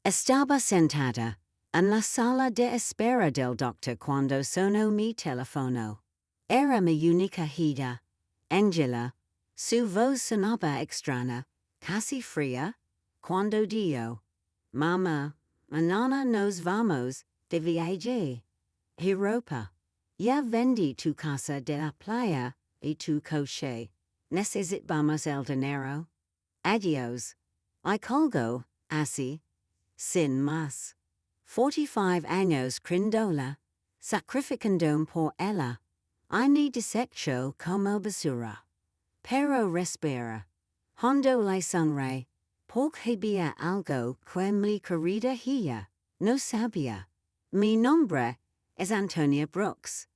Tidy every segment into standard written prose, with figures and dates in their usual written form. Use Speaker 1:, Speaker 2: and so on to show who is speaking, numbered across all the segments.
Speaker 1: Estaba sentada en la sala de espera del doctor cuando sonó mi teléfono. Era mi única hija, Angela. Su voz sonaba extraña, casi fría, cuando dijo: Mamá, mañana nos vamos de viaje. Europa. Ya vendí tu casa de la playa y tu coche. Necesitamos el dinero. Adiós. I colgo, así, sin más. 45 años crindola, sacrificando por ella. I ni desecho como basura. Pero respira. Hondo la sonre, porque había algo que mi querida hija no sabía. Mi nombre es Antonia Brooks.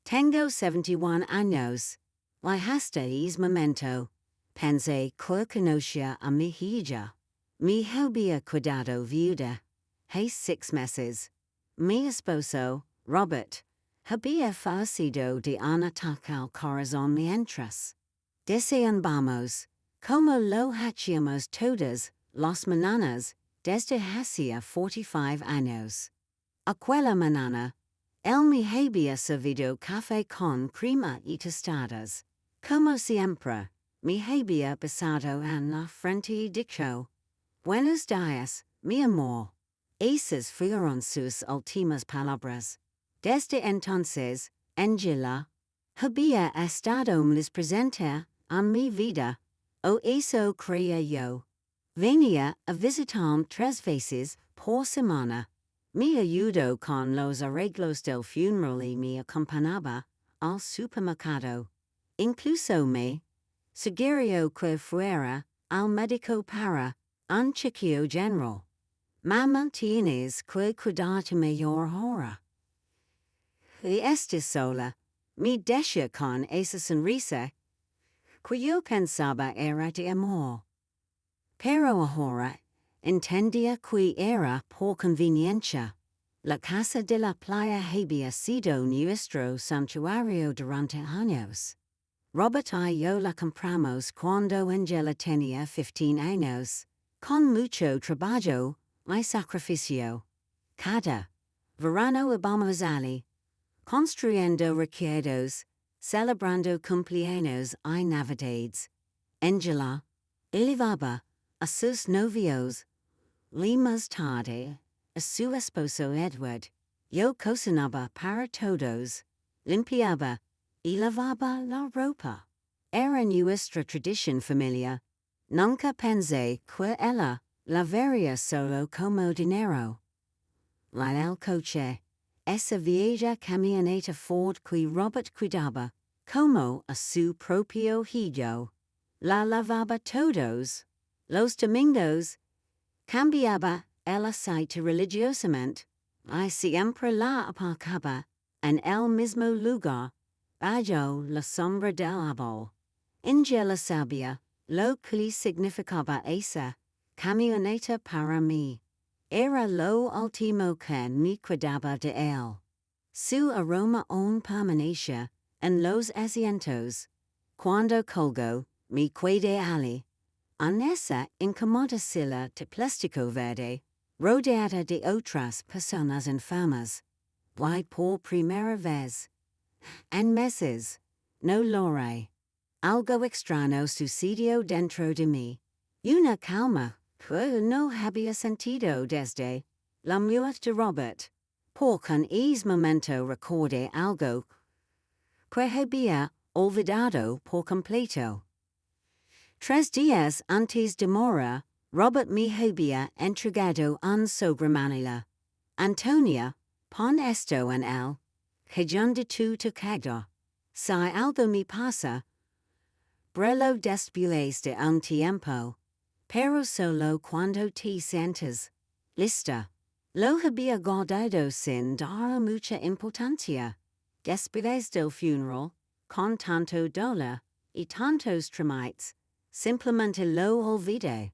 Speaker 1: Tengo 71 años. La hasta ese momento, pensé que conocía a mi hija. Mi había cuidado viuda. Hace 6 meses. Mi esposo, Robert, había fallecido de un ataque al corazón mientras deseábamos, como lo hacíamos todas las mañanas desde hacía 45 años. Aquella mañana, él me había servido café con crema y tostadas. Como siempre, me había besado en la frente y dicho: Buenos días, mi amor. Esas fueron sus últimas palabras. Desde entonces, Angela había estado más presente en mi vida, o eso creía yo. Venía a visitarme 3 veces por semana. Me ayudó con los arreglos del funeral y me acompañaba al supermercado. Incluso me sugirió que fuera al médico para un chequeo general. Mamá, tienes que cuidarte mejor ahora. Y esta sola, me decía con esa sonrisa que yo pensaba era de amor. Pero ahora entendía que era por conveniencia. La casa de la playa había sido nuestro santuario durante años. Robert y yo la compramos cuando Angela tenía 15 años, con mucho trabajo y sacrificio. Cada verano íbamos allí, construyendo recuerdos, celebrando cumpleaños y navidades. Angela llevaba a sus novios, y más tarde a su esposo Edward. Yo cocinaba para todos, limpiaba y lavaba la ropa. Era nuestra tradición familiar. Nunca pensé que ella la vería solo como dinero. La el coche, esa vieja camioneta Ford que Robert cuidaba, como a su propio hijo. La lavaba todos los domingos. Cambiaba el aceite religiosamente, y siempre la aparcaba en el mismo lugar, bajo la sombra del árbol. Angela sabía lo que significaba esa camioneta para mí. Era lo último que me quedaba de él. Su aroma aún permanecía en los asientos. Cuando colgó, me quedé allí, en esa incómoda silla de plástico verde, rodeada de otras personas enfermas. Y por primera vez en meses, no logré. Algo extraño sucedió dentro de mí. Una calma que no había sentido desde la muerte de Robert. Porque en ese momento recordé algo que había olvidado por completo. 3 días antes de morir, Robert me había entregado un sobre Manila. Antonia, pon esto en el cajón de tu tocado. Si algo me pasa, brelo después de un tiempo, pero solo cuando te sientas lista. Lo había guardado sin dar mucha importancia. Después del funeral, con tanto dolor y tantos trámites, simplemente lo olvidé.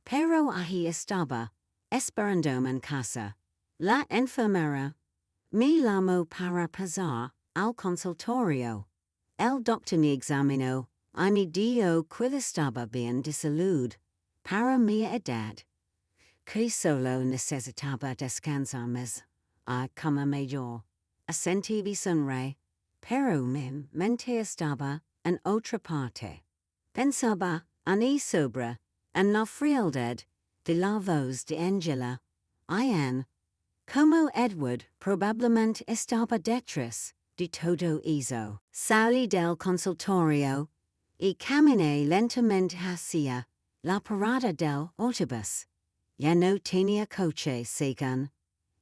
Speaker 1: Pero ahí estaba, esperándome en casa. La enfermera me llamó para pasar al consultorio. El doctor me examinó y me dijo que estaba bien de salud para mi edad. que solo necesitaba descansar más. A cama mayor. Asentí sonreí, pero mi mente estaba en otra parte. Pensaba en sobre, en la frialdad de la voz de Angela, y como Edward probablemente estaba detrás de todo eso. Salí del consultorio y caminé lentamente hacia la parada del autobús. Ya no tenía coche según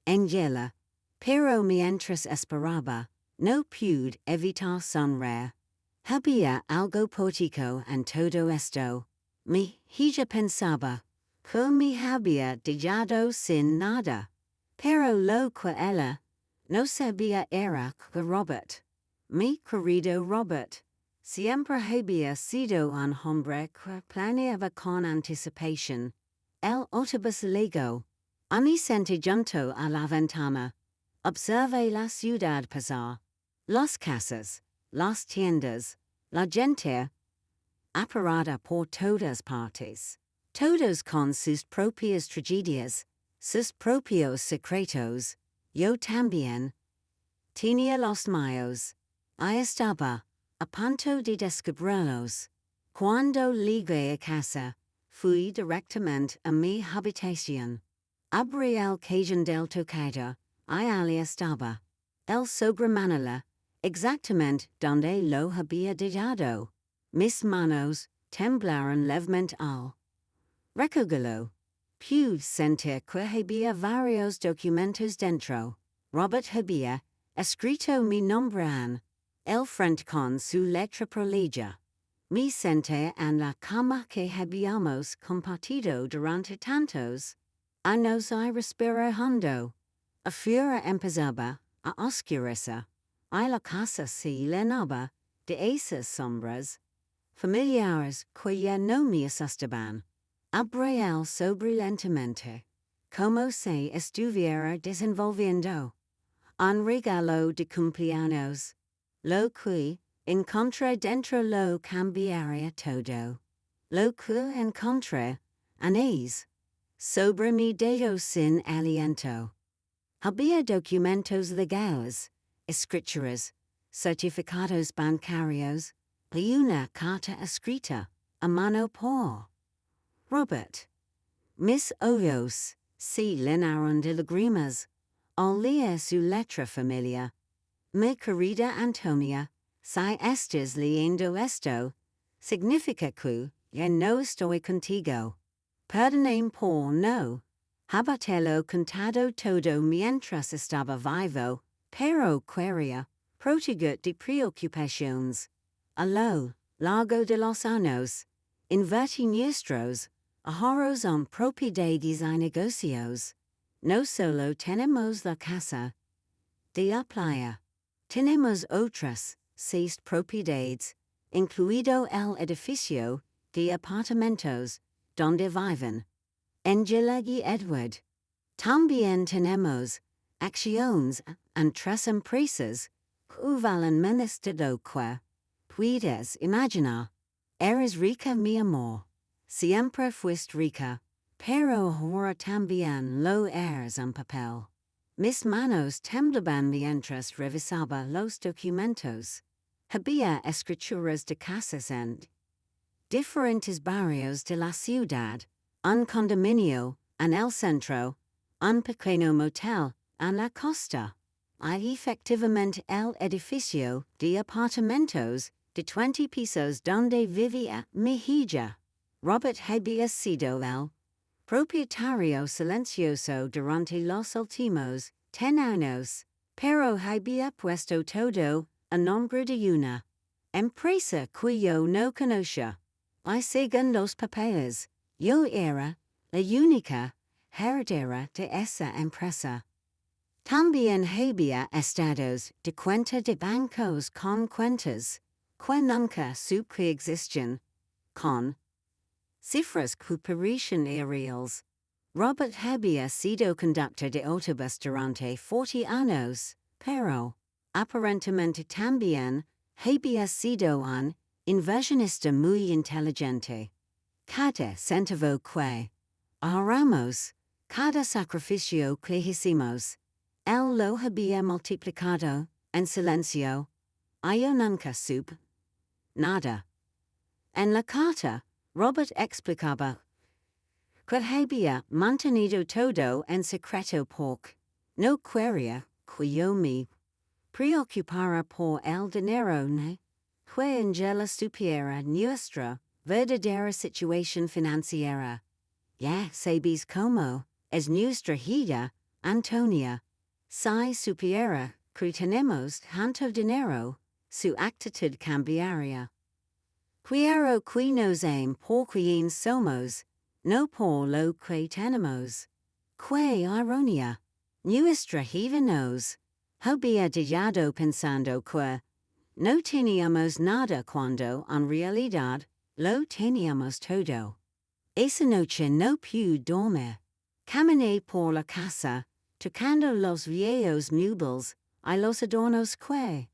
Speaker 1: Angela, pero mientras esperaba, no pude evitar sonreír. Había algo poético en todo esto. Mi hija pensaba que me había dejado sin nada, pero lo que ella no sabía era que Robert, mi querido Robert, siempre había sido un hombre que planeaba con anticipación. El autobús llegó. Me senté junto a la ventana. Observé la ciudad pasar. Las casas, las tiendas, la gente aparada por todas partes. Todos con sus propias tragedias, sus propios secretos. Yo también tenía los míos. Estaba a punto de descubrirlos. Cuando llegué a casa, fui directamente a mi habitación. Abrí el cajón del tocado, y allí estaba. El sobre Manila, exactamente donde lo había dejado. Mis manos temblaron levemente al recogerlo. Pude sentir que había varios documentos dentro. Robert había escrito mi nombre en el frente con su letra prolijá. Me senté en la cama que habíamos compartido durante tantos años y respiré hondo. Afuera empezaba a oscurecer, y la casa se llenaba de esas sombras familiares que ya no me asustaban. Abrí el sobre lentamente, como si estuviera desenvolviendo un regalo de cumpleaños. Lo que encontré dentro lo cambiaría todo. Lo que encontré, anís, sobre mi dedo sin aliento. Había documentos legales, escrituras, certificados bancarios, y una carta escrita a mano por Robert. Mis ojos se llenaron de lágrimas al leer su letra familiar. Mi querida Antonia, si estás leyendo esto, significa que ya no estoy contigo. Perdóname por no habértelo contado todo mientras estaba vivo, pero quería proteger de preocupaciones. A lo largo de los años, invertí nuestros ahorros en propiedades y negocios. No solo tenemos la casa de la playa, tenemos otras 6 propiedades, incluido el edificio de apartamentos donde viven Angela y Edward. También tenemos acciones en 3 empresas que valen menos de lo que puedes imaginar. Eres rica, mi amor. Siempre fuiste rica, pero ahora también lo eres en papel. Mis manos temblaban mientras revisaba los documentos. Había escrituras de casas en diferentes barrios de la ciudad, un condominio en el centro, un pequeño motel en la costa, y efectivamente el edificio de apartamentos de 20 pisos donde vivía mi hija. Robert había sido el propietario silencioso durante los últimos 10 años, pero había puesto todo a nombre de una empresa que yo no conocía. Y según los papeles, yo era la única heredera de esa empresa. También había estados de cuenta de bancos con cuentas que nunca supe existían, con cifras que parecían irreales. Robert había sido conductor de autobús durante 40 años, pero aparentemente también había sido un inversionista muy inteligente. Cada centavo que ahorramos cada sacrificio que hicimos, él lo había multiplicado, en silencio, yo nunca supe nada. En la carta, Robert explicaba que había mantenido todo en secreto porque no quería que yo me preocupara por el dinero ni que Angela supiera nuestra verdadera situación financiera. Ya sabes cómo es nuestra hija, Antonia. Si supiera que tenemos tanto dinero, su actitud cambiaría. Quiero que nos aime por quien somos, no por lo que tenemos. Que ironía. Nuestra hija nos había dejado pensando que no teníamos nada cuando en realidad lo teníamos todo. Esa noche no pude dormir. Caminé por la casa, tocando los viejos muebles y los adornos que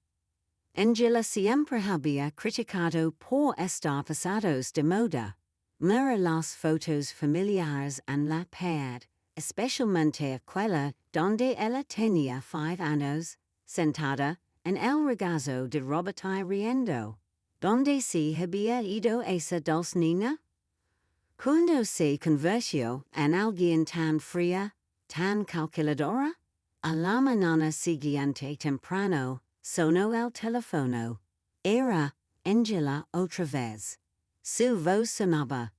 Speaker 1: Angela siempre había criticado por estar pasados de moda. Mira las fotos familiares en la pared, especialmente aquella donde ella tenía 5 años, sentada en el regazo de Robert y riendo. ¿Dónde se había ido esa dulce niña? Cuando se convirtió en alguien tan fría, tan calculadora? A la mañana siguiente temprano, sonó el teléfono. Era Angela otra vez. Su voz sonaba,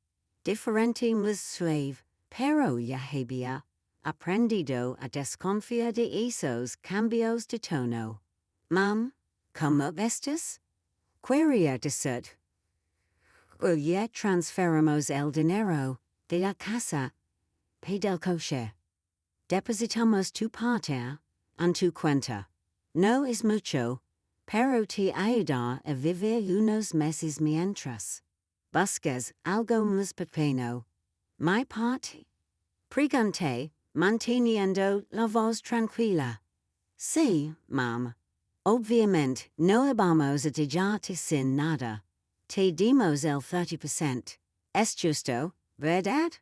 Speaker 1: diferente más suave, pero ya había aprendido a desconfiar de esos cambios de tono. Mam, ¿cómo estás? Quería decir. Ya transferimos el dinero de la casa y del coche. Depositamos tu parte en tu cuenta. No es mucho, pero te ayuda a vivir unos meses mientras buscas algo más pequeño. Mi parte? Pregunté, manteniendo la voz tranquila. Sí, mam. Obviamente no vamos a dejarte sin nada. Te dimos el 30%. Es justo, ¿verdad?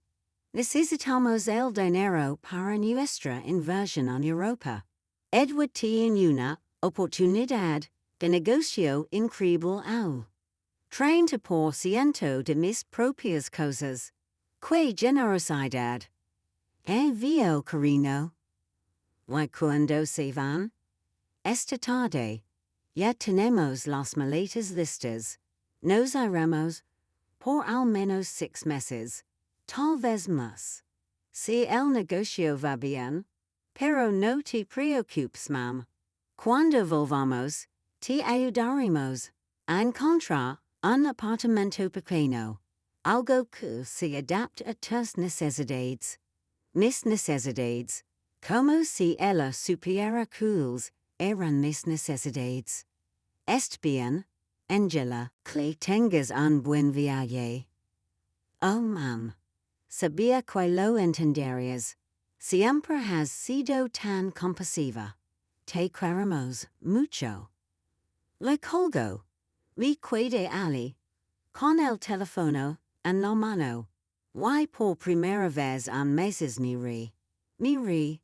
Speaker 1: Necesitamos el dinero para nuestra inversión en Europa. Edward tiene una oportunidad de negocio increíble al 30% de mis propias cosas. ¡Qué generosidad! Vio, cariño. ¿Y cuándo se van? Esta tarde. Ya tenemos las maletas listas. Nos iremos por al menos 6 meses, tal vez más. Si el negocio va bien, pero no te preocupes, mam. Cuando volvamos, te ayudaremos a encontrar un apartamento pequeño, algo que se adapte a tus necesidades. Mis necesidades, como si ella supiera cuáles eran mis necesidades. ¿Está bien, Angela, que tengas un buen viaje? Oh, mam. Sabía que lo entenderías. Siempre has sido tan compasiva. Te queremos mucho. Le colgo. Me quedé allí, con el teléfono en la mano. Y por primera vez en meses me rí.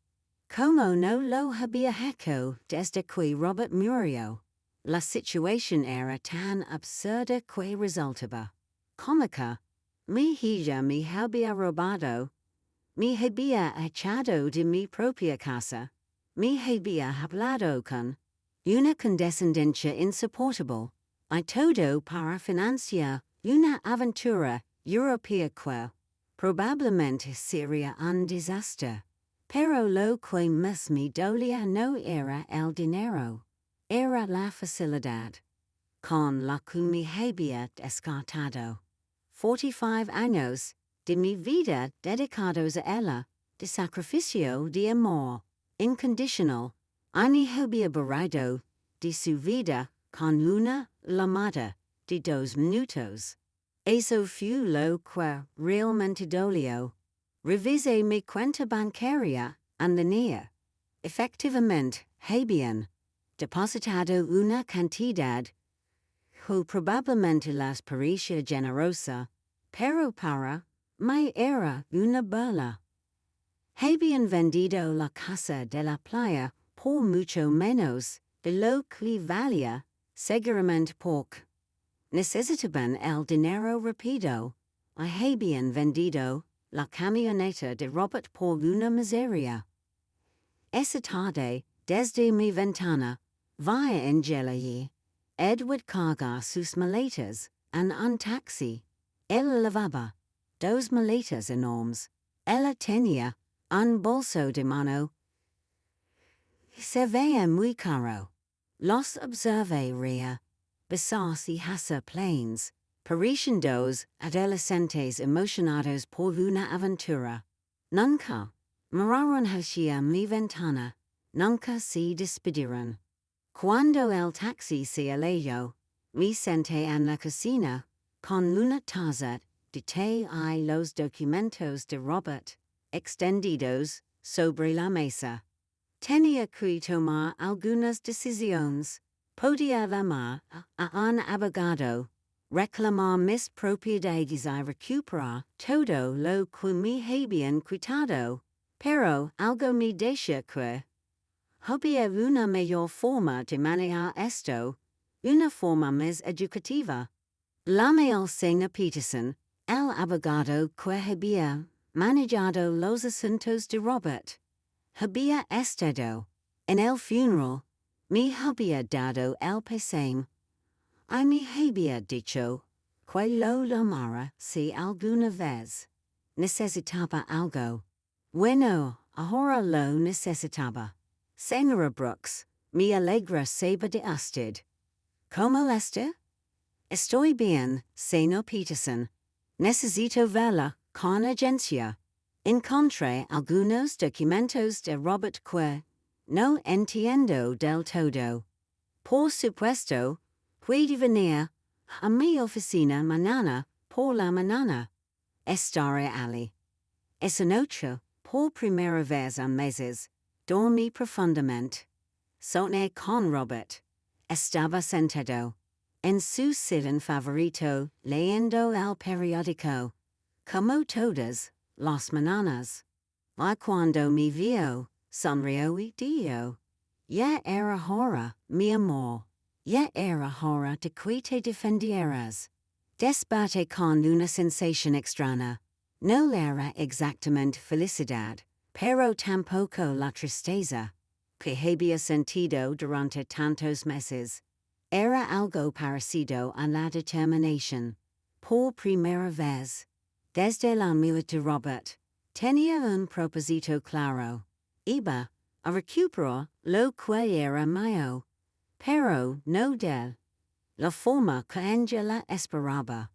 Speaker 1: Como no lo había hecho desde que Robert murió. La situación era tan absurda que resultaba cómica. Mi hija me había robado. Me había echado de mi propia casa. Me había hablado con una condescendencia insoportable. Y todo para financiar una aventura europea que probablemente sería un desastre. Pero lo que más me dolía no era el dinero. Era la facilidad con la que me había descartado 45 años de mi vida dedicados a ella, de sacrificio de amor incondicional, y había borrado de su vida con una llamada de 2 minutos. Eso fue lo que realmente dolió. Revisé mi cuenta bancaria en línea. Efectivamente, habían depositado una cantidad que probablemente las parecía generosa, pero para mí era una burla. Habían vendido la casa de la playa por mucho menos de lo que valía, seguramente porque necesitaban el dinero rápido. Y habían vendido la camioneta de Robert por una miseria. Esa tarde, desde mi ventana, via Angela y Edward carga sus maletas en un taxi. Él llevaba dos maletas enormes. Ella tenía un bolso de mano. Se veía muy caro. Los observé reír, besos y hacer planes, pareciendo adolescentes emocionados por una aventura. Nunca miraron hacia mi ventana, nunca se despidieron. Cuando el taxi se alejó, me senté en la cocina, con una taza de té y los documentos de Robert, extendidos sobre la mesa. Tenía que tomar algunas decisiones. Podía llamar a un abogado, reclamar mis propiedades y recuperar todo lo que me habían quitado, pero algo me decía que había una mejor forma de manejar esto, una forma más educativa. Llamé al señor Peterson, el abogado que había manejado los asuntos de Robert. Había estado en el funeral, me había dado el pésame, y me había dicho que lo llamara si alguna vez necesitaba algo. Bueno, ahora lo necesitaba. Señora Brooks, me alegra saber de usted. ¿Cómo está? Estoy bien, señor Peterson. Necesito verla con urgencia. Encontré algunos documentos de Robert que no entiendo del todo. Por supuesto, puede venir a mi oficina mañana por la mañana. Estaré allí. Esa noche, por primera vez en meses, dormí profundamente. Soñé con Robert. Estaba sentado en su sillón favorito leyendo el periódico, como todas las mañanas. Y cuando me vio, sonrió y dijo: ya era hora, mi amor. Ya era hora de que te defendieras. Desperté con una sensación extraña. No era exactamente felicidad, pero tampoco la tristeza que había sentido durante tantos meses. Era algo parecido a la determinación. Por primera vez, desde la muerte de Robert, tenía un propósito claro. Iba a recuperar lo que era mío, pero no de la forma que Angela esperaba.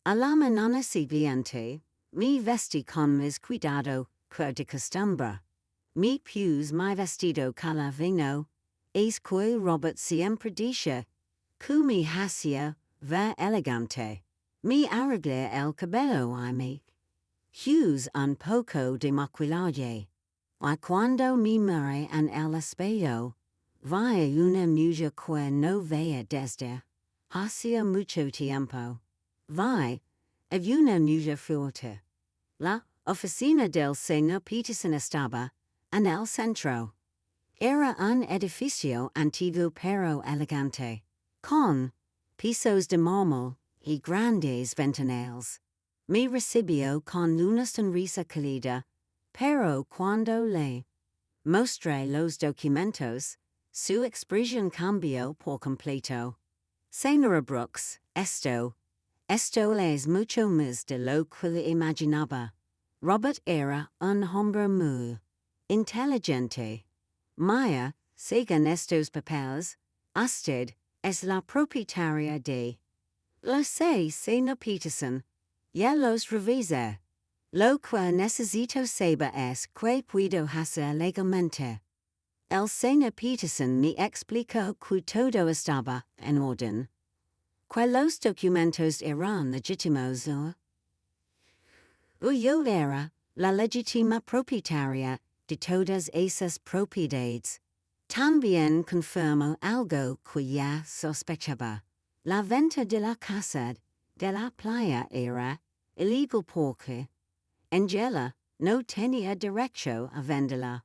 Speaker 1: A la mañana siguiente, me vestí con más cuidado que de costumbre. Me puse mi vestido calavino, es que Robert siempre dice que me hacía ver elegante. Me arreglé el cabello y me puse un poco de maquillaje. Y cuando me miré en el espejo, vi una mujer que no veía desde hacía mucho tiempo. Vi a una mujer fuerte. La oficina del señor Peterson estaba en el centro. Era un edificio antiguo pero elegante, con pisos de mármol y grandes ventanales. Me recibió con una sonrisa cálida, pero cuando le mostré los documentos, su expresión cambió por completo. Señora Brooks, esto es mucho más de lo que le imaginaba. Robert era un hombre muy inteligente. Maya, según estos papeles, usted es la propietaria de. Lo sé, señor Peterson. Ya los revisé. Lo que necesito saber es que puedo hacer legalmente. El señor Peterson me explicó que todo estaba en orden, que los documentos eran legítimos. Yo era la legítima propietaria de todas esas propiedades. También confirmó algo que ya sospechaba. La venta de la casa de la playa era ilegal porque Angela no tenía derecho a venderla.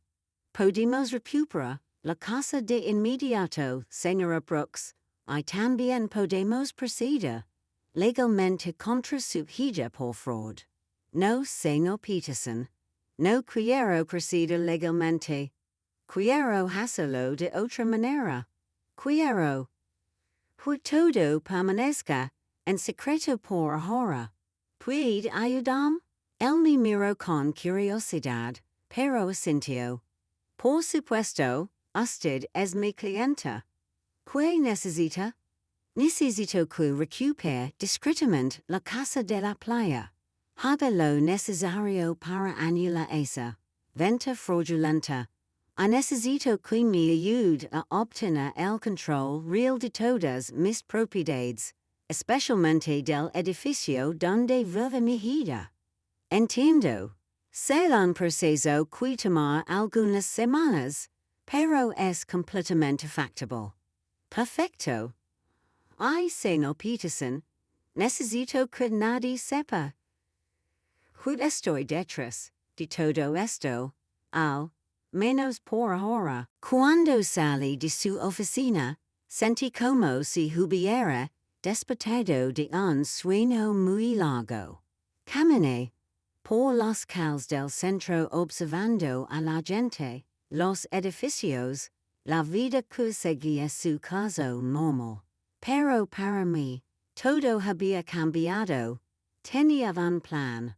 Speaker 1: Podemos recuperar la casa de inmediato, señora Brooks, y también podemos proceder legalmente contra su hija por fraud. No, señor Peterson. No quiero proceder legalmente. Quiero hacerlo de otra manera. Quiero que todo permanezca en secreto por ahora. ¿Puede ayudarme? Él me miró con curiosidad, pero asintió. Por supuesto, usted es mi clienta. ¿Qué necesita? Necesito que recupere discretamente la casa de la playa. Haga lo necesario para anular esa venta fraudulenta. Y necesito que me ayude a obtener el control real de todas mis propiedades, especialmente del edificio donde vive mi hija. Entiendo. Será un proceso que tomará algunas semanas, pero es completamente factible. Perfecto. Ay, señor Peterson, necesito que nadie sepa. Estoy detrás de todo esto, al menos por ahora. Cuando salí de su oficina, sentí como si hubiera despertado de un sueño muy largo. Caminé por las calles del centro observando a la gente, los edificios, la vida que seguía su curso normal. Pero para mí, todo había cambiado. Tenía un plan.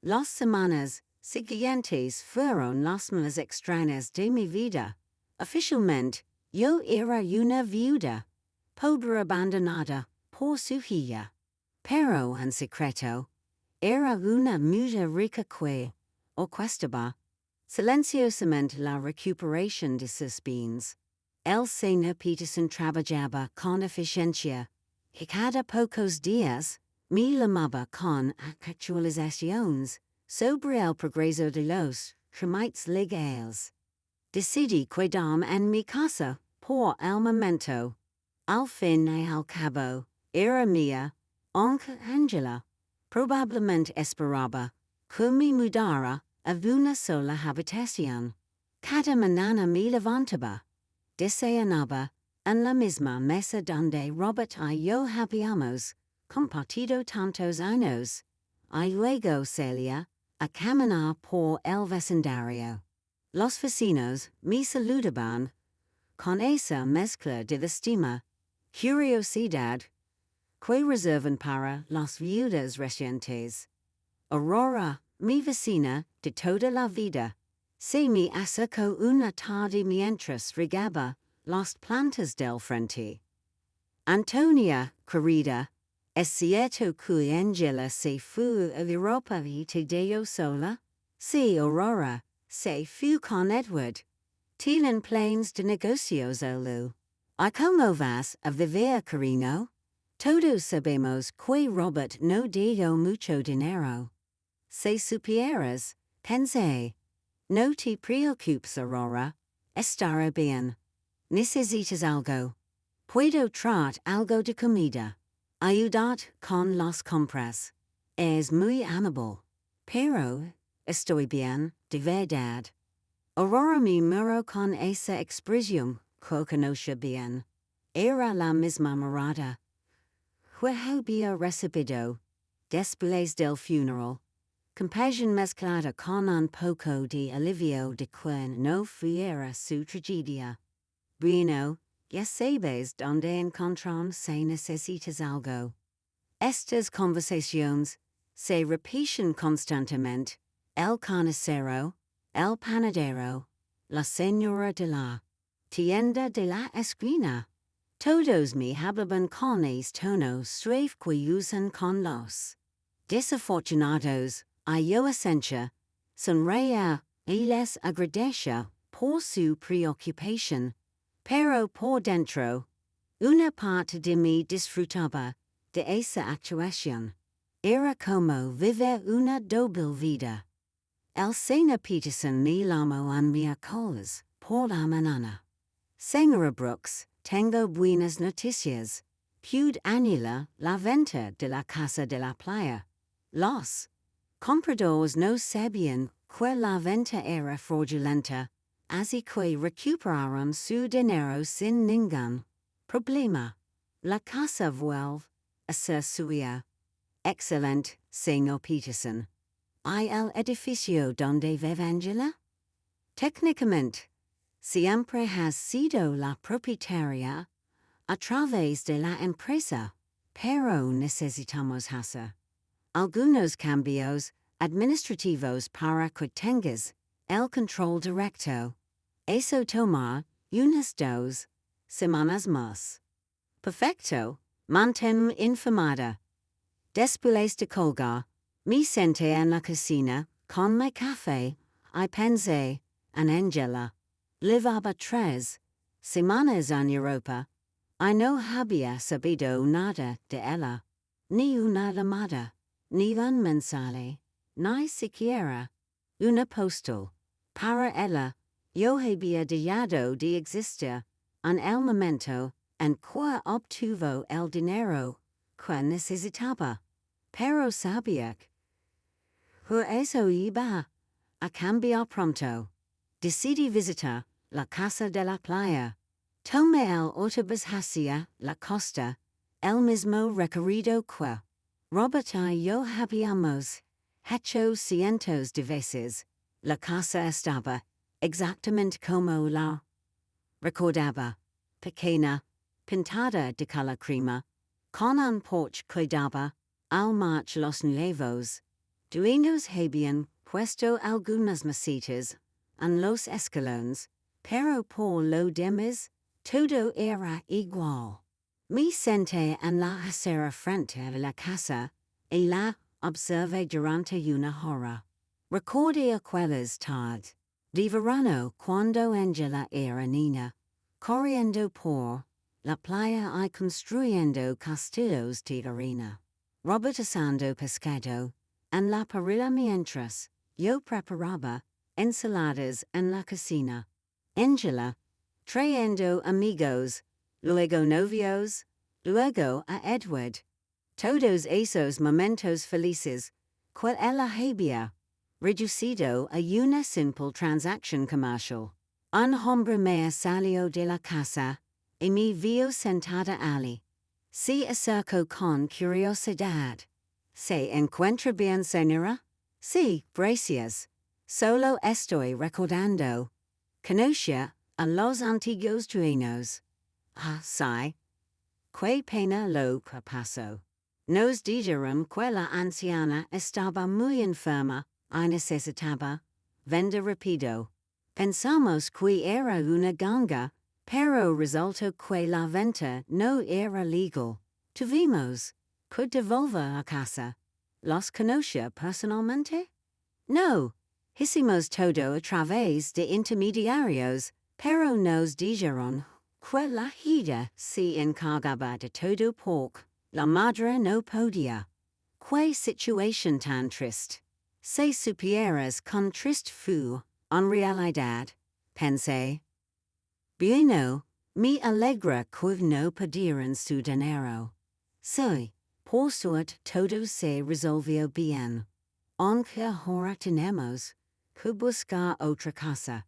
Speaker 1: Las semanas siguientes fueron las más extrañas de mi vida. Oficialmente, yo era una viuda, pobre abandonada por su hija. Pero en secreto, era una mujer rica que orquestaba silenciosamente la recuperación de sus bienes. El señor Peterson trabajaba con eficiencia, y cada pocos días me llamaba con actualizaciones sobre el progreso de los trámites legales. Decidí quedarme en mi casa por el momento. Al fin y al cabo, era mía, aunque Angela probablemente esperaba que me mudara a una sola habitación. Cada mañana me levantaba, desayunaba en la misma mesa donde Robert y yo habíamos compartido tantos años, y luego salía a caminar por el vecindario. Los vecinos me saludaban con esa mezcla de estima, curiosidad, que reservan para las viudas recientes. Aurora, mi vecina de toda la vida, se me acercó una tarde mientras regaba las plantas del frente. Antonia, querida, ¿es cierto que Angela se fue a Europa y te dejó sola? Sí, Aurora, se fue con Edward. Tienen planes de negocios Olu. ¿Y cómo vas a vivir, cariño? Todos sabemos que Robert no dejó mucho dinero. Si supieras, pensé. No te preocupes, Aurora. Estará bien. Necesitas algo. Puedo traer algo de comida. Ayudar con las compras. Es muy amable. Pero, estoy bien, de verdad. Aurora me miró con esa expresión que conocía bien. Era la misma mirada que había recibido después del funeral. Compasión mezclada con un poco de alivio de que no fuera su tragedia. Bueno, ya sabes dónde encontrarme si necesitas algo. Estas conversaciones se repiten constantemente. El carnicero, el panadero, la señora de la tienda de la esquina. Todos me hablaban con tono suave que usan con los desafortunados, y yo esencia, sonreía y les agradecía por su preocupación, pero por dentro, una parte de mí disfrutaba de esa actuación. Era como vivir una doble vida. El señor Peterson me llamó a miércoles por la mañana. Señora Brooks, tengo buenas noticias. Pude anular la venta de la casa de la playa. Los compradores no sabían que la venta era fraudulenta, así que recuperaron su dinero sin ningún problema. La casa vuelve a ser suya. Excelente, señor Peterson. ¿Y el edificio donde vive Angela? Técnicamente, siempre has sido la propietaria a través de la empresa, pero necesitamos hacer algunos cambios administrativos para que tengas el control directo. Eso toma unas 2 semanas más. Perfecto, mantén informada. Después de colgar, me senté en la cocina con mi café y pensé en Angela. Llevaba 3 semanas en Europa y no había sabido nada de ella, ni una llamada, ni un mensaje, ni siquiera una postal. Para ella, yo había dejado de existir en el momento en que obtuvo el dinero que necesitaba. Pero sabía que eso iba a cambiar pronto. Decidí visitar la casa de la playa. Tomé el autobús hacia la costa, el mismo recorrido que Robert y yo habíamos hecho cientos de veces. La casa estaba exactamente como la recordaba, pequeña, pintada de color crema, con un porche que daba al mar los nuevos dueños habían puesto algunas mesitas en los escalones, pero por lo demás, todo era igual. Me senté en la acera frente a la casa y la observé durante una hora. Recordé aquellas tardes de verano cuando Angela era niña, corriendo por la playa y construyendo castillos de arena. Robert asando pescado en la parrilla mientras yo preparaba ensaladas en la cocina. Angela, trayendo amigos, luego novios, luego a Edward. Todos esos momentos felices, que ella había reducido a una simple transacción comercial. Un hombre me salió de la casa y me vio sentada allí. Se acercó con curiosidad. ¿Se encuentra bien, señora? Sí, gracias. Solo estoy recordando. Conocía a los antiguos dueños. Ah, sí. Qué pena lo que pasó. Nos dijeron que la anciana estaba muy enferma y necesitaba vender rápido. Pensamos que era una ganga, pero resultó que la venta no era legal. Tuvimos que devolver a casa. ¿Los conocía personalmente? No. Hicimos todo a través de intermediarios, pero nos dijeron que la hija se encargaba de todo porque la madre no podía. Qué situación tan triste. Si supieras con triste fue, en realidad, pensé. Bueno, me alegra que no perdieran su dinero. Sí, por suerte todo se resolvió bien. Aunque ahora tenemos que buscar otra casa.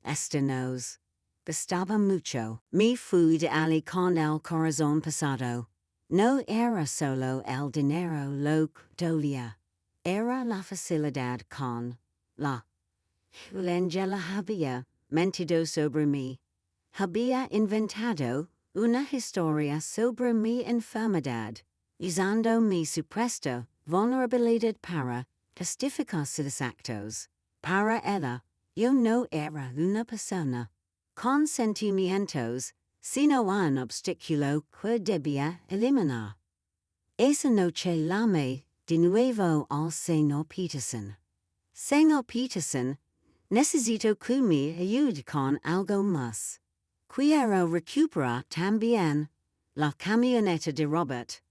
Speaker 1: Esta nos gustaba mucho. Me fui de allí con el corazón pesado. No era solo el dinero lo que dolía. Era la facilidad con la Angela había mentido sobre mí. Había inventado una historia sobre mi enfermedad, usando mi supuesta vulnerabilidad para justificar sus actos. Para ella, yo no era una persona con sentimientos, sino un obstáculo que debía eliminar. Esa noche llamé de nuevo al señor Peterson. Señor Peterson, necesito que me ayude con algo más. Quiero recuperar también la camioneta de Robert.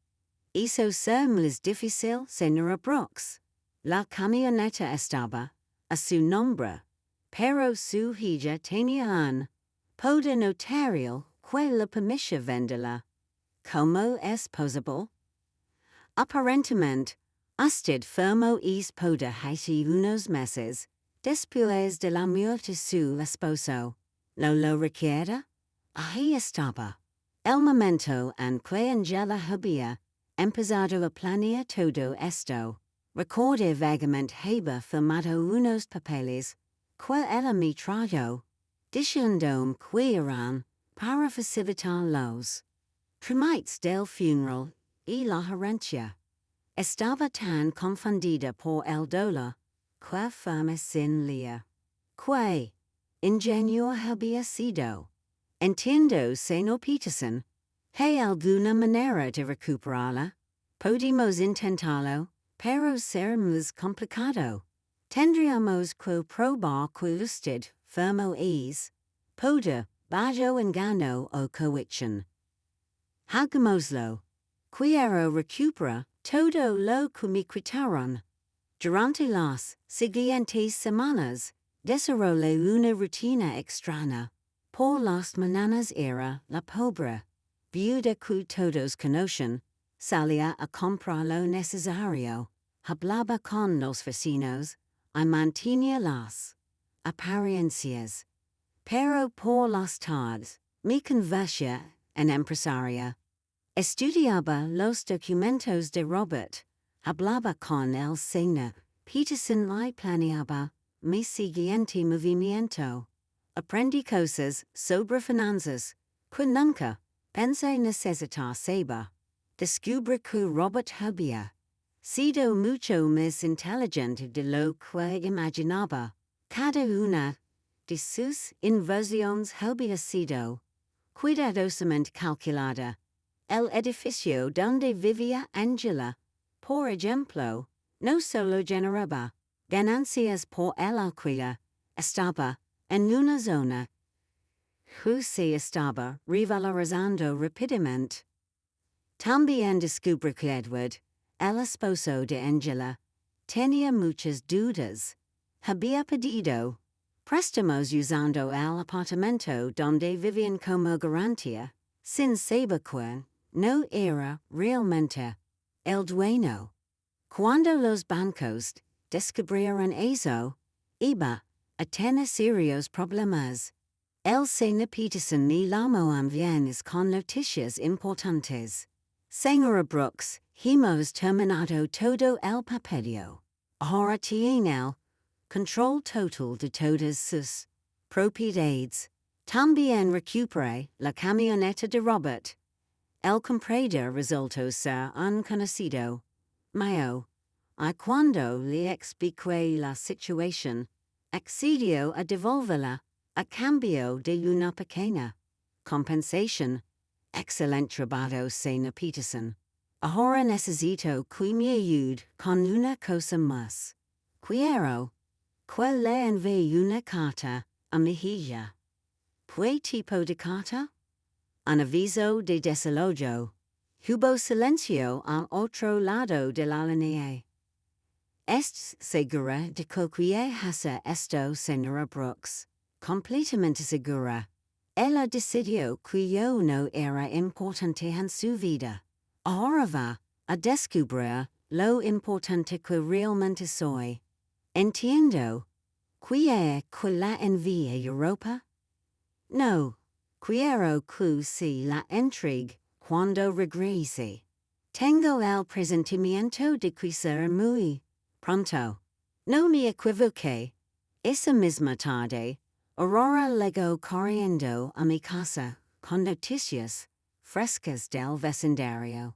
Speaker 1: Eso ser más difícil, señora Brooks. La camioneta estaba a su nombre, pero su hija tenía un poder notario que le permitía venderla. ¿Cómo es posible? Aparentemente, usted firmó ese poder hace unos meses, Después de la muerte su esposo, lo requiera, ahí estaba. El momento en que Angela había empezado a planear todo esto. Recordé vagamente haber filmado unos papeles que ella me trajo, diciendo que eran para facilitar los trámites del funeral y la herencia. Estaba tan confundida por el dolor que firme sin leer. Que ingenuo había sido. Entiendo, señor Peterson, ¿hay alguna manera de recuperarla? Podemos intentarlo, pero será muy complicado. Tendríamos que probar que usted, firmo es, puede, bajo engano o coacción. Hagámoslo. Quiero recuperar todo lo que me quitaron. Durante las siguientes semanas, desarrollé una rutina extraña. Por las mañanas era la pobre viuda que todos conocen, salía a comprar lo necesario, hablaba con los vecinos, y mantenía las apariencias. Pero por las tardes, me convertía en empresaria. Estudiaba los documentos de Robert, hablaba con el señor Peterson y planeaba mi siguiente movimiento. Aprendí cosas sobre finanzas que nunca pensé necesitar saber. Descubrí que Robert había sido mucho más inteligente de lo que imaginaba. Cada una de sus inversiones había sido cuidadosamente calculada. El edificio donde vivía Angela, por ejemplo, no solo generaba ganancias por el alquiler, estaba en una zona que se estaba revalorizando rápidamente. También descubrí que Edward, el esposo de Angela, tenía muchas dudas. Había pedido préstamos usando el apartamento donde vivían como garantía, sin saber que no era realmente el dueño. Cuando los bancos descubrieron eso, iba a tener serios problemas. El señor Peterson me llamó en viernes con noticias importantes. Señora Brooks, hemos terminado todo el papeleo. Ahora tiene el control total de todas sus propiedades. También recuperé la camioneta de Robert. El comprador resultó ser un conocido mío. Y cuando le expliqué la situación, accedió a devolverla a cambio de una pequeña compensación. Excelente trabajo, señor Peterson. Ahora necesito que me ayude con una cosa más. Quiero que le envíe una carta a mi hija. ¿Qué tipo de carta? Un aviso de desalojo. Hubo silencio al otro lado de la línea. ¿Estás segura de que quiere hacer esto, señora Brooks? Completamente segura. Ella decidió que yo no era importante en su vida. Ahora va a descubrir lo importante que realmente soy. Entiendo. ¿Quiere que la envíe a Europa? No. Quiero que se la entregue cuando regrese. Tengo el presentimiento de que será muy pronto. No me equivoqué. Esa misma tarde, Aurora llegó corriendo a mi casa con noticias frescas del vecindario.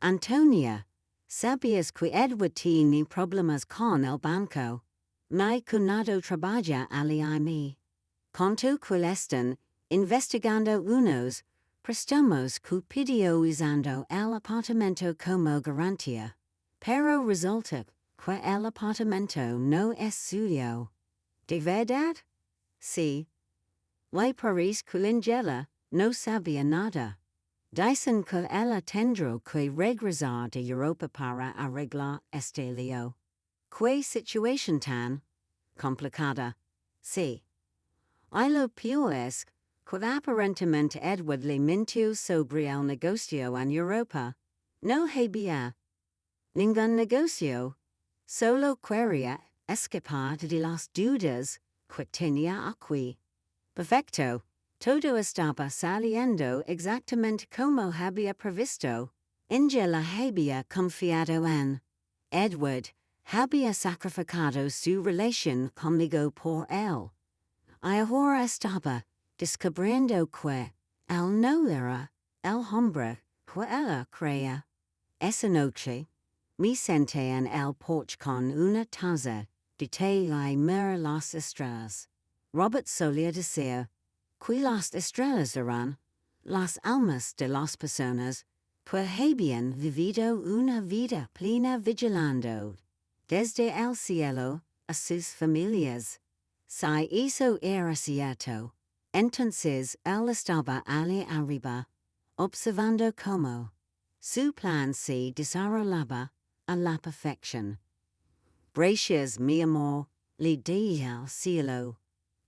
Speaker 1: Antonia, ¿sabías que Edward tiene problemas con el banco? Mi cuñado trabaja allí y me contó que están investigando unos préstamos que pidió usando el apartamento como garantía, pero resulta que el apartamento no es suyo. ¿De verdad? Sí. Le parece que Angela no sabía nada. Dicen que ella tendrá que regresar de Europa para arreglar este lío. ¿Qué situación tan complicada? Sí. Y lo peor es que aparentemente Edward le mintió sobre el negocio en Europa. No había ningún negocio. Solo quería escapar de las dudas, que tenía aquí. Perfecto, todo estaba saliendo exactamente como había previsto. Angela había confiado en Edward, había sacrificado su relación conmigo por él. Y ahora estaba descubriendo que él no era el hombre que ella creía. Esa noche, me senté en el porche con una taza de té y miré las estrellas. Robert solía decir que las estrellas eran las almas de las personas que habían vivido una vida plena vigilando desde el cielo a sus familias. Si eso era cierto, entonces él estaba allí arriba, observando cómo su plan se desarrollaba a la perfección. Gracias, mi amor, le dije al cielo.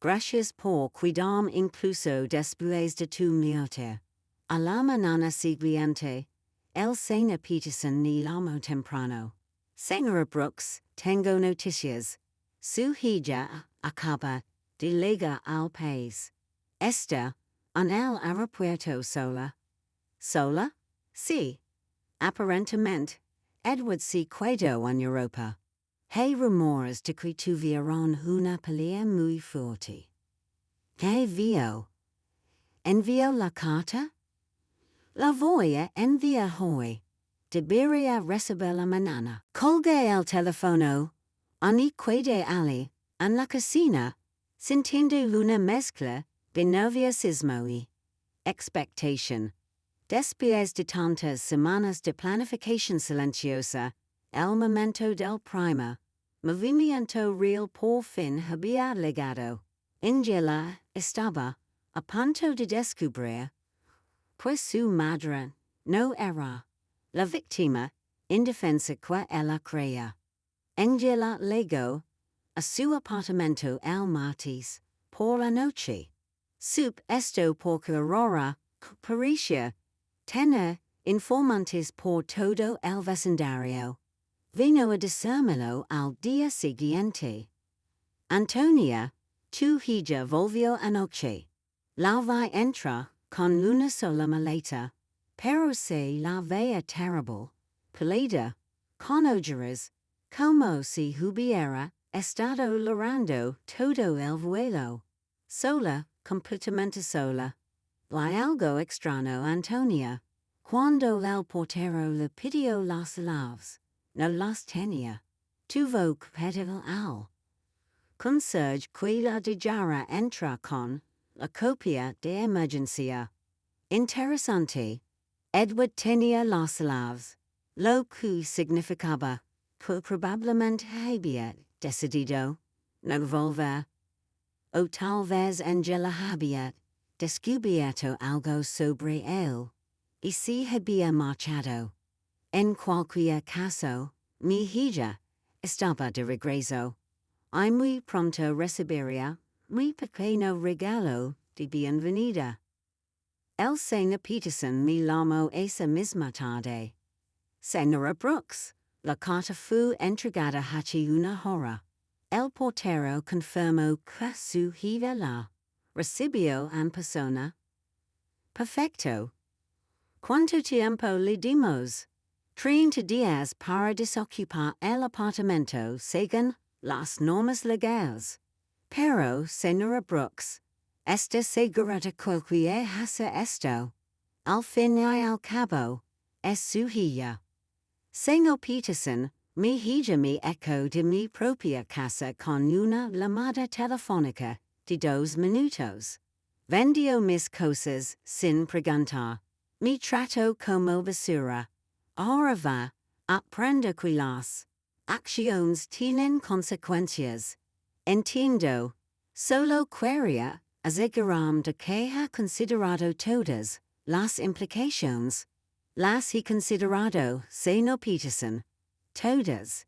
Speaker 1: Gracias por cuidarme incluso después de tu muerte. A la mañana siguiente, el señor Peterson me llamó temprano. Señora Brooks, tengo noticias. Su hija acaba de llegar al país. Esta, en el aeropuerto sola. ¿Sola? Sí. Aparentemente, Edward se quedó en Europa. Hay rumores de que tuvieron una pelea muy fuerte. ¿Qué vio? ¿Envió la carta? La voy a enviar hoy. Debería recibirla mañana. Colgué el teléfono. Ani quedé allí, en la cocina, sintiendo una mezcla de nerviosismo y expectación. Después de tantas semanas de planificación silenciosa, el momento del primer movimiento real por fin había llegado. Angela estaba a punto de descubrir, pues su madre no era la víctima indefensa que ella creía. Angela llegó a su apartamento el martes por la noche. Sup esto porque Aurora parecía tener informantes por todo el vecindario. Vino a decírmelo al día siguiente. Antonia, tu hija volvió anoche. La vi entrar con una sola maleta, pero se la veía terrible, pálida, con ojeras, como si hubiera estado llorando todo el vuelo. Sola, completamente sola. Vi algo extraño Antonia. Cuando el portero le pidió las llaves, no las tenía. Tuvo que pedir al concierge que la dejara entrar con la copia de emergencia. Interesante. Edward tenía las llaves, lo que significaba que probablemente había decidido no volver. O tal vez Angela había descubierto algo sobre él y se había marchado. En cualquier caso, mi hija estaba de regreso. Y muy pronto recibiría mi pequeño regalo de bienvenida. El señor Peterson me llamó esa misma tarde. Señora Brooks, la carta fue entregada hace una hora. El portero confirmó que su hija la recibió en persona. Perfecto. ¿Cuánto tiempo le dimos? 30 días para desocupar el apartamento según las normas legales. Pero, señora Brooks, ¿está segura de que hace esto? Al fin y al cabo, es su hija. Señor Peterson, mi hija me echó de mi propia casa con una llamada telefónica de 2 minutos. Vendió mis cosas sin preguntar. Me trató como basura. Ahora va a aprender que las acciones tienen consecuencias. Entiendo. Solo quería asegurarme de que ha considerado todas las implicaciones. Las he considerado, señor Peterson. Todas.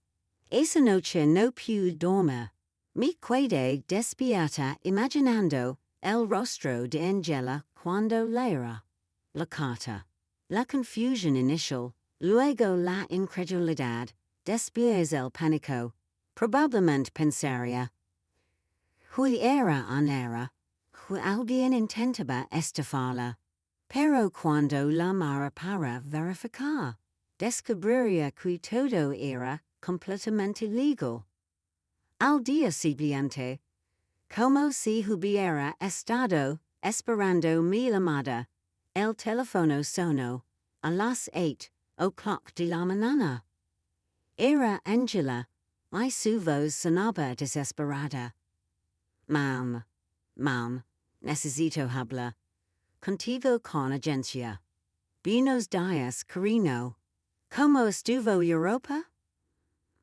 Speaker 1: Esa noche no pude dormir. Me quedé despierta imaginando el rostro de Angela cuando leera la carta. La confusión inicial, luego la incredulidad, después el pánico. Probablemente pensaría. Hui era anera, hu alguien intentaba estafarla. Pero cuando la mara para verificar, descubriría que todo era completamente legal. Al día siguiente, como si hubiera estado esperando mi llamada, el teléfono sonó a las 8:00 de la mañana. Era Angela, y su voz sonaba desesperada. Mam, necesito hablar contigo con urgencia. Buenos días, cariño. ¿Cómo estuvo Europa?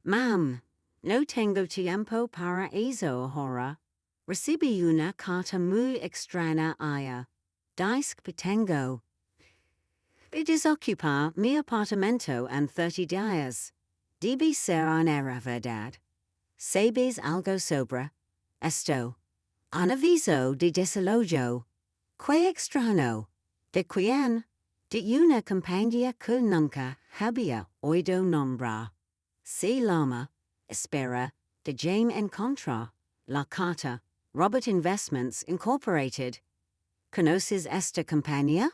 Speaker 1: Mam, no tengo tiempo para eso ahora. Recibí una carta muy extraña ayer. Dice que tengo que desocupar mi apartamento en 30 días. Debe ser una verdad. ¿Sabes algo sobre esto? Un aviso de desalojo. Que extraño. ¿De quién? De una compañía que nunca había oído nombrar. Se llama Espera, de James encontró la carta. Robert Investments Incorporated. ¿Conoces esta compañía?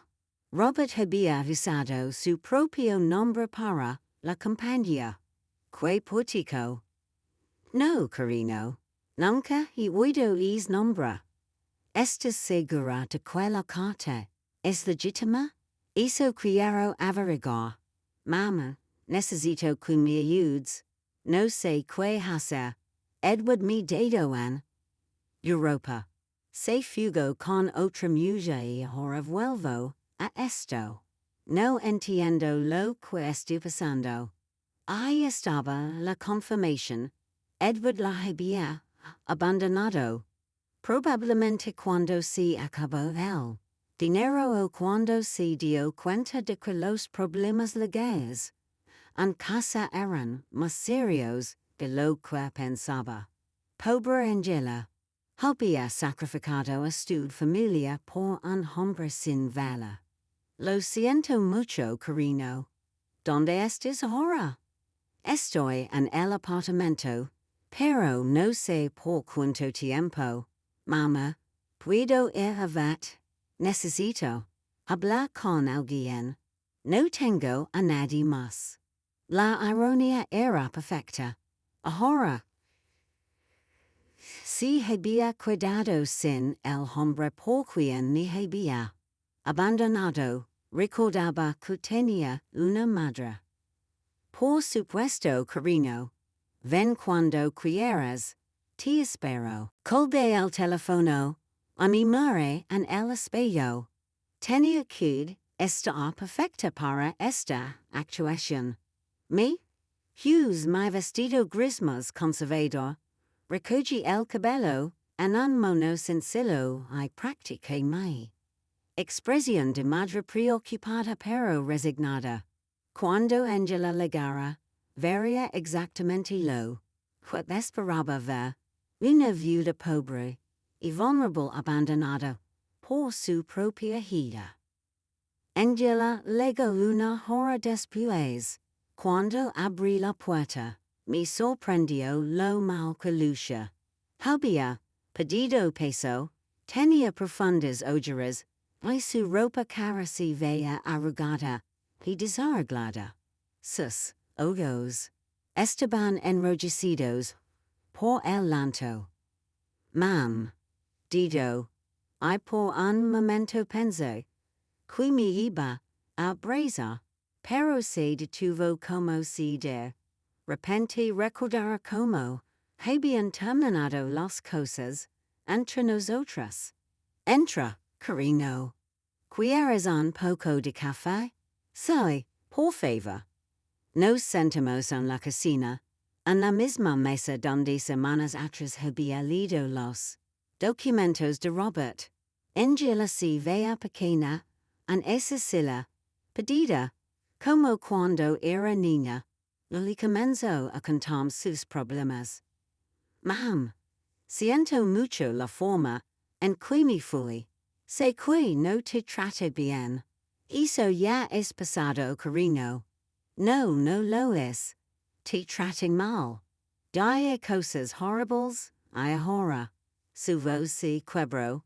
Speaker 1: Robert había usado su propio nombre para la compañía. ¿Qué portico? No, cariño. Nunca he oído ese nombre. ¿Estás segura de que la carta es legítima? Eso quiero averiguar. Mamá, necesito que me ayudes. No sé qué hacer. Edward me dado en Europa. Se fugó con otra mujer y ahora vuelvo a esto. No entiendo lo que estoy pasando. Ahí estaba la confirmación. Edward la había abandonado. Probablemente cuando se acabó el dinero o cuando se dio cuenta de que los problemas legales en casa eran más serios de lo que pensaba. Pobre Angela. Había sacrificado a su familia por un hombre sin valor. Lo siento mucho, cariño. ¿Dónde estás ahora? Estoy en el apartamento, pero no sé por cuánto tiempo. Mamá, ¿puedo ir a verte? Necesito hablar con alguien. No tengo a nadie más. La ironía era perfecta. Ahora, si había cuidado sin el hombre por quien me había abandonado, recordaba que tenía una madre. Por supuesto, cariño. Ven cuando quieras. Te espero. Colgué el teléfono. A mi madre en el espejo. Tenía que estar perfecta para esta actuación. Me? Hughes mi vestido gris más conservador. Recogí el cabello en un mono sencillo y practiqué mi expresión de madre preocupada pero resignada. Cuando Angela llegara, vería exactamente lo que esperaba ver, una viuda pobre y vulnerable abandonada por su propia hija. Angela llegó una hora después. Cuando abrí la puerta, me sorprendió lo mal que lucía. Había pedido peso, tenía profundas ojeras, y su ropa cara se veía arrugada y desarreglada. Sus ojos estaban enrojecidos por el llanto. Mam, dijo, y por un momento pensé que me iba a abrazar, pero se detuvo como si de repente recordara cómo habían terminado las cosas entre nosotras. Entra, cariño. ¿Quieres un poco de café? Sí, por favor. Nos sentamos en la cocina, en la misma mesa donde semanas atrás había leído los documentos de Robert. Angela se veía pequeña en esa silla, perdida, como cuando era niña. Lily comenzó a contar sus problemas. Mam, siento mucho la forma en que me fui. Sé que no te trate bien. Eso ya es pasado, cariño. No, no lo es. Te traten mal. Die cosas horribles, I ahora, su voz si quebro,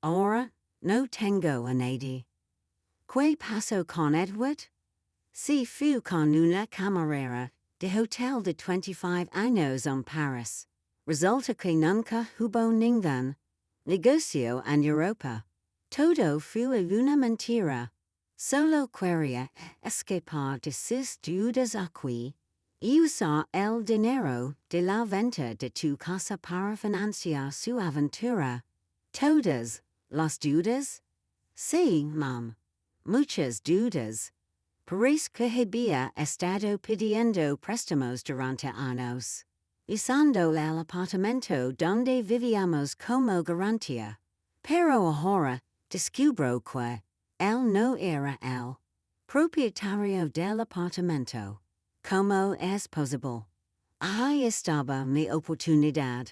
Speaker 1: ahora, no tengo a nadie. Que paso con Edward? Si fu con una camarera de hotel de 25 años en Paris. Resulta que nunca hubo ningún negocio en Europa. Todo fue una mentira. Solo quería escapar de sus deudas aquí y usar el dinero de la venta de tu casa para financiar su aventura. Todas las deudas? Sí, mam. Muchas deudas. Parece que había estado pidiendo préstamos durante años, usando el apartamento donde vivíamos como garantía. Pero ahora descubro que él no era el propietario del apartamento. ¿Cómo es posible? Ahí estaba mi oportunidad.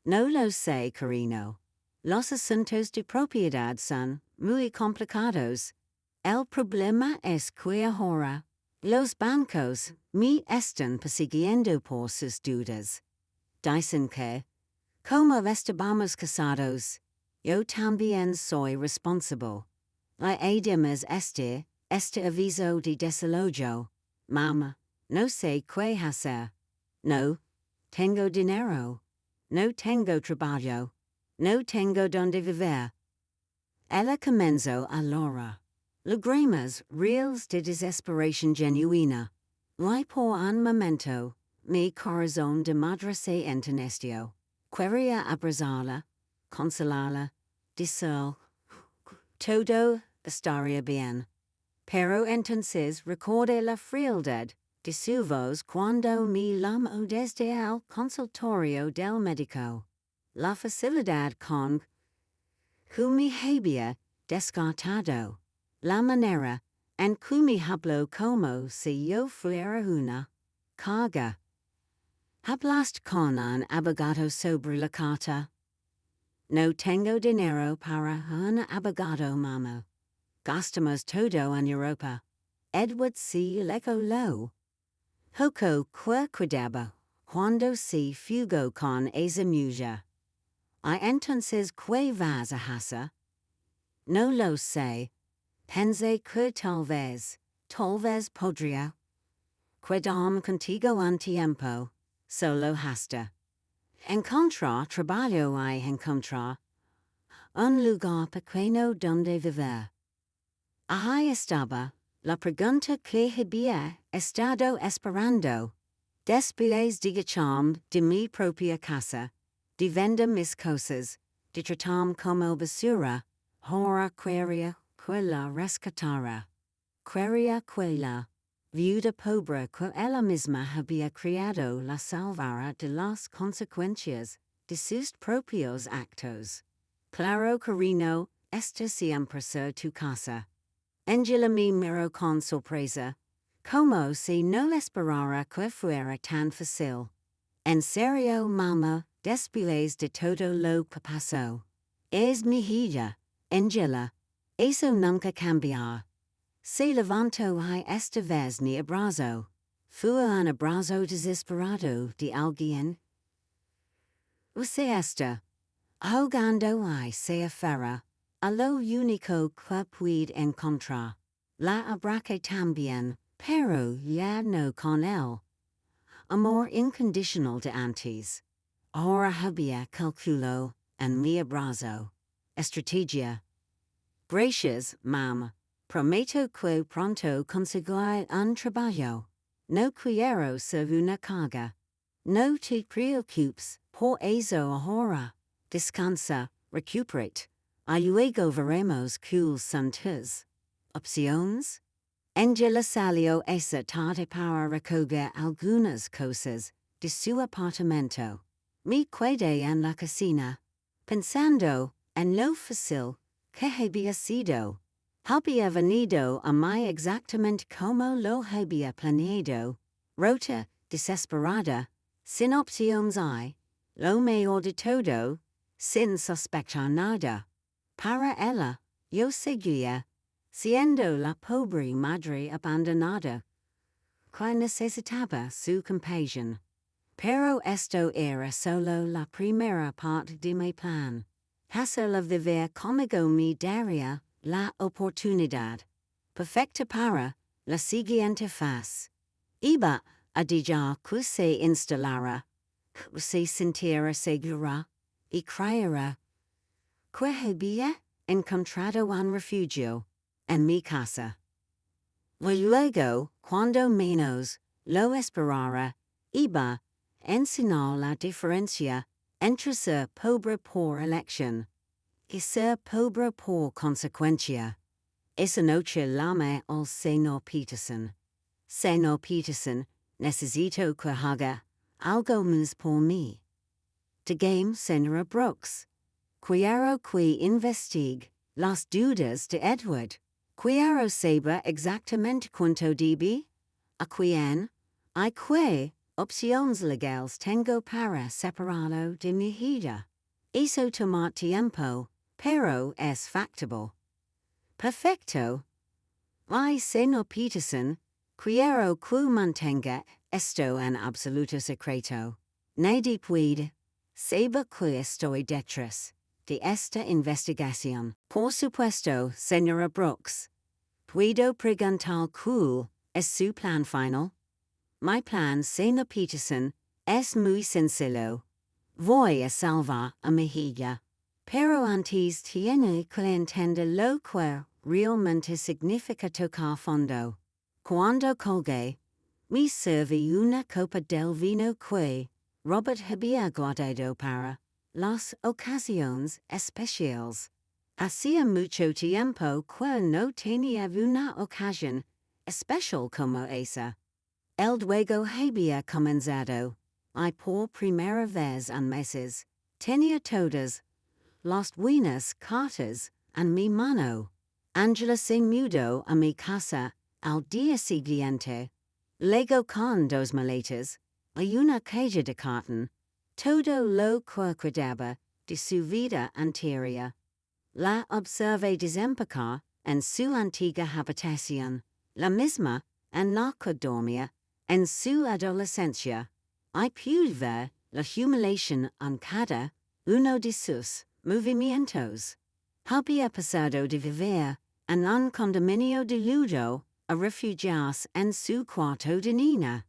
Speaker 1: No lo sé, cariño. Los asuntos de propiedad son muy complicados. El problema es que ahora los bancos me están persiguiendo por sus deudas. Dicen que, como estábamos casados, yo también soy responsable. Además este aviso de desalojo. Mamá, no sé qué hacer. No tengo dinero. No tengo trabajo. No tengo donde vivir. Ella comenzó allora. Lágrimas reales de desesperación genuina. Y por un momento, mi corazón de madre se enterneció. Quería abrazarla, consolarla, decir, todo estaría bien. Pero entonces recordé la frialdad de su voz cuando me llamó desde el consultorio del médico. La facilidad con que me había descartado. La manera en que me habló como si yo fuera una carga. ¿Hablaste con un abogado sobre la carta? No tengo dinero para un abogado, mamá. Gastamos todo en Europa. Edward se lo. Poco que quedaba cuando se fugó con esa mujer. ¿Y entonces qué vas a hacer? No lo sé. Pensé que tal vez podría quedarme contigo un tiempo, solo hasta encontrar trabajo y encontrar un lugar pequeño donde vivir. Ahí estaba la pregunta que había estado esperando. Después de echarme de mi propia casa, de vender mis cosas, de tratarme como basura, ahora quería que la rescatara. Quería que la viuda pobre que ella misma había criado la salvara de las consecuencias de sus propios actos. Claro, cariño, esta siempre será tu casa. Angela me miró con sorpresa, como si no esperara que fuera tan fácil. En serio, mamá, después de todo lo que pasó. Es mi hija, Angela. Eso nunca cambiará. Se levantó y esta vez me abrazó. Fue un abrazo desesperado de alguien. Use esta. Ahogando y se aferra a lo único que puede encontrar. La abrace también, pero ya no con él. Amor incondicional de antes. Ahora había calculo en mi abrazo. Estrategia. Gracias, mam. Prometo que pronto conseguiré un trabajo. No quiero ser una carga. No te preocupes por eso ahora. Descansa, recuperate. Y luego veremos cuáles son tus opciones. Angela salió esa tarde para recoger algunas cosas de su apartamento. Me quedé en la cocina, pensando en lo fácil que había sido. Había venido a mí exactamente como lo había planeado, rota, desesperada, sin opciones y, lo mejor de todo, sin sospechar nada. Para ella, yo seguía siendo la pobre madre abandonada, que necesitaba su compasión. pero esto era solo la primera parte de mi plan. Hacerlo vivir conmigo me daría la oportunidad perfecta para la siguiente fase. Iba a dejar que se instalara, que se sintiera segura y creyera que había encontrado un refugio en mi casa. Y luego, cuando menos lo esperara, iba a enseñar la diferencia entre ser pobre por elección y ser pobre por consecuencia. Esa noche llamé al Señor Peterson. Señor Peterson, necesito que haga algo más por mí. Dígame, Señora Brooks. Quiero que investigue las dudas de Edward. Quiero saber exactamente cuánto debe, a quién, y qué opciones legales tengo para separarlo de mi hija. Eso toma tiempo, pero es factible. Perfecto. Y Señor Peterson, quiero que mantenga esto en absoluto secreto. Nadie puede saber que estoy detrás de esta investigación. Por supuesto, Señora Brooks. Puedo preguntar cuál es su plan final. Mi plan, Señor Peterson, es muy sencillo. Voy a salvar a mi hija. Pero antes tiene que entender lo que realmente significa tocar fondo. Cuando colgué, me serví una copa del vino que Robert había guardado para las ocasiones especiales. Hacía mucho tiempo que no tenía una ocasión especial como esa. El juego había comenzado, y por primera vez en meses, tenía todas las buenas cartas en mi mano. Angela se mudó a mi casa al día siguiente. Llegó con 2 maletas y una caja de cartón, todo lo que quedaba de su vida anterior. La observé desembarcar en su antigua habitación, la misma en la que dormía en su adolescencia, y pude ver la humiliación en cada uno de sus movimientos. Había pasado de vivir en un condominio de lujo a refugiarse en su cuarto de niña.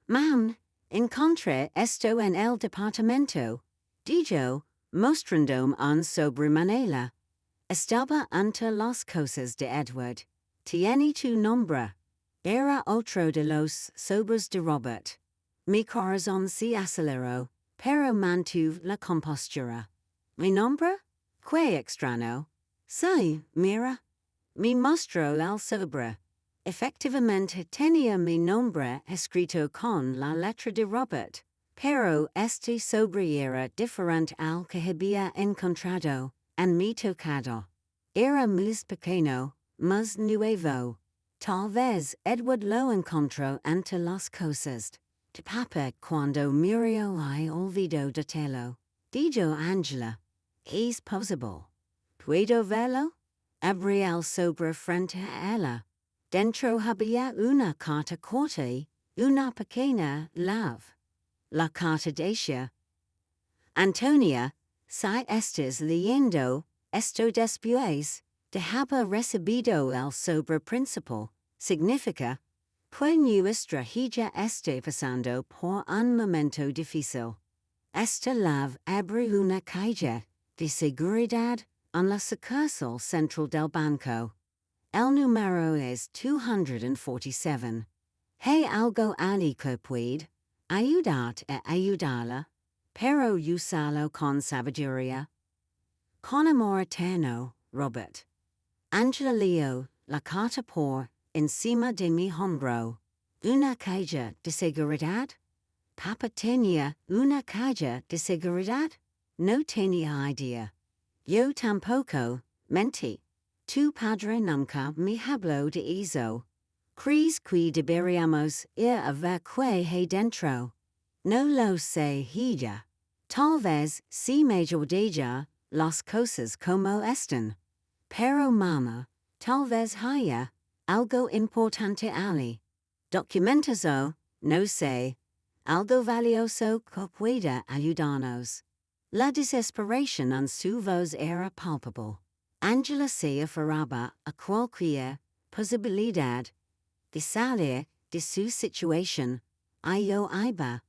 Speaker 1: Man, encontré esto en el departamento, dijo, mostrándome un sobre manera. Estaba ante las cosas de Edward. Tiene tu nombre. Era otro de los sobres de Robert. Mi corazón se aceleró, pero mantuve la compostura. ¿Mi nombre? Qué extraño. Sí, mira. Me mostró el sobre. Efectivamente tenía mi nombre escrito con la letra de Robert, pero este sobre era diferente al que había encontrado en mi tocado. Era más pequeño, más nuevo. Tal vez Edward lo encontró entre las cosas de papá cuando murió y olvidó de telo. Dijo Angela, ¿es posible? ¿Puedo verlo? Abrí el sobre frente a ella. Dentro había una carta corta y una pequeña lave. La carta decía: Antonia, si estás leyendo esto después de haber recibido el sobre principal, significa que nuestra hija está pasando por un momento difícil. Esta lave abre una caja de seguridad en la sucursal central del banco. El número es 247. Hay algo allí que puede ayudarte a ayudarla, pero úsalo con sabiduría. Con amor eterno, Robert. Angela leyó la carta por encima de mi hombro. ¿Una caja de seguridad? ¿Papá tenía una caja de seguridad? No tenía idea. Yo tampoco, mentí. Tu padre nunca me habló de eso. ¿Crees que deberíamos ir a ver qué hay dentro? No lo sé, Hija. Tal vez si me deja las cosas como están. Pero mamá, tal vez haya algo importante allí. Documentos o, no sé. algo valioso que pueda ayudarnos. La desesperación en su voz era palpable. Angela se aferraba a cualquier posibilidad de salir de su situación. Yo iba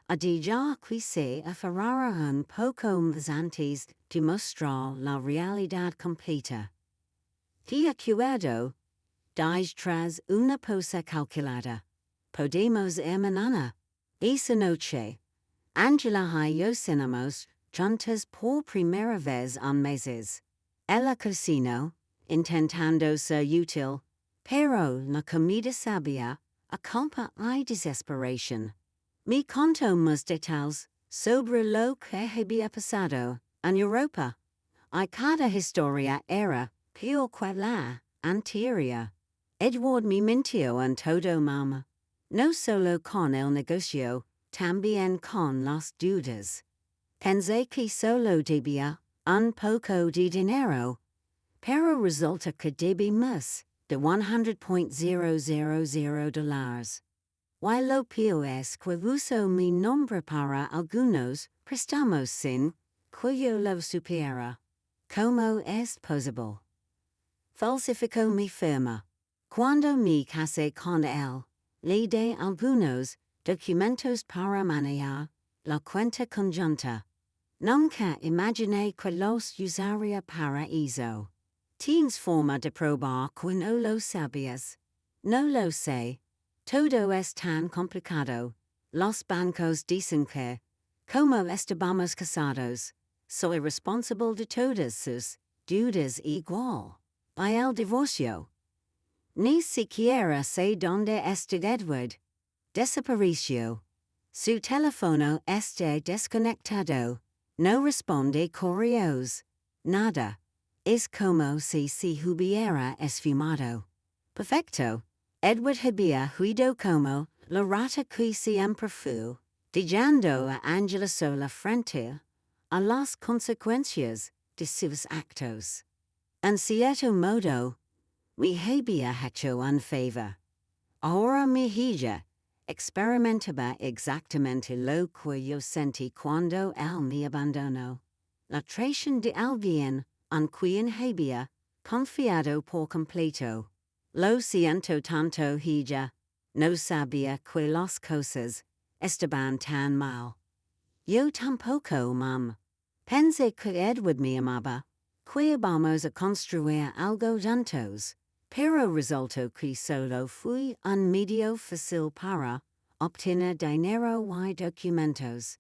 Speaker 1: a dejar que se aferrara un poco más antes de mostrar la realidad completa. De acuerdo, tras una pausa calculada, podemos ir mañana. Esa noche, Angela y yo cenamos juntas por primera vez en meses. Ella cocinó, intentando ser útil, pero la comida sabía a culpa y desesperación. Me contó más detalles sobre lo que había pasado en Europa, y cada historia era peor que la anterior. Edward me mintió en todo, mamá. No solo con el negocio, también con las dudas. Pensé que solo debía un poco de dinero, pero resulta que debí más de $100,000. Y lo peor es que usó mi nombre para algunos préstamos sin que yo lo supiera. ¿Cómo es posible? Falsificó mi firma. Cuando me casé con él, le di algunos documentos para manejar la cuenta conjunta. Nunca imaginé que los usaría para eso. ¿Tienes forma de probar que no lo sabías? No lo sé. Todo es tan complicado. Los bancos dicen que, como estábamos casados, soy responsable de todas sus deudas igual. Y el divorcio. Ni siquiera sé dónde está Edward. Desapareció. Su teléfono está desconectado. No responde correos. Nada. Es como si se hubiera esfumado. Perfecto. Edward había huido como la rata que siempre fue, dejando a Angela sola frente a las consecuencias de sus actos. En cierto modo, me había hecho un favor. Ahora mi hija experimentaba exactamente lo que yo sentí cuando él me abandonó. La traición de alguien en quien había confiado por completo. Lo siento tanto, Hija. No sabía que las cosas estaban tan mal. Yo tampoco, mam. Pensé que Edward me amaba, que íbamos a construir algo juntos, pero resultó que solo fui un medio fácil para obtener dinero y documentos.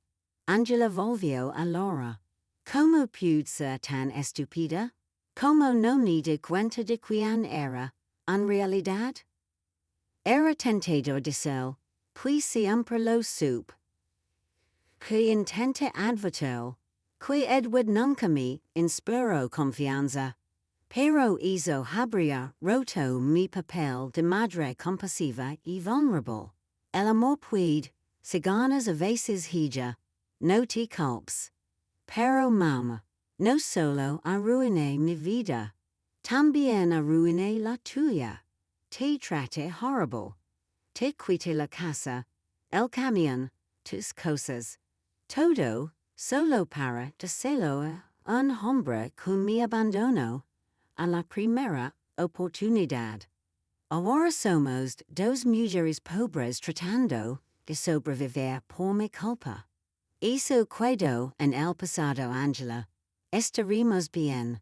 Speaker 1: Angela volvió a Laura. ¿Cómo pude ser tan estúpida? ¿Cómo no me di cuenta de quién era, en realidad? Era tentador de ser, pues siempre lo supe. Que intenté advertir, que Edward nunca me inspiró confianza, pero eso habría roto mi papel de madre compasiva y vulnerable. El amor puede, si ganas a veces, Hija, no te culpes. Pero mamá, no solo arruiné mi vida, también arruiné la tuya. Te traté horrible. Te quité la casa, el camión, tus cosas. Todo, solo para decirlo a un hombre que me abandonó a la primera oportunidad. Ahora somos dos mujeres pobres tratando de sobrevivir por mi culpa. Eso quedó en el pasado, Angela. Estaremos bien.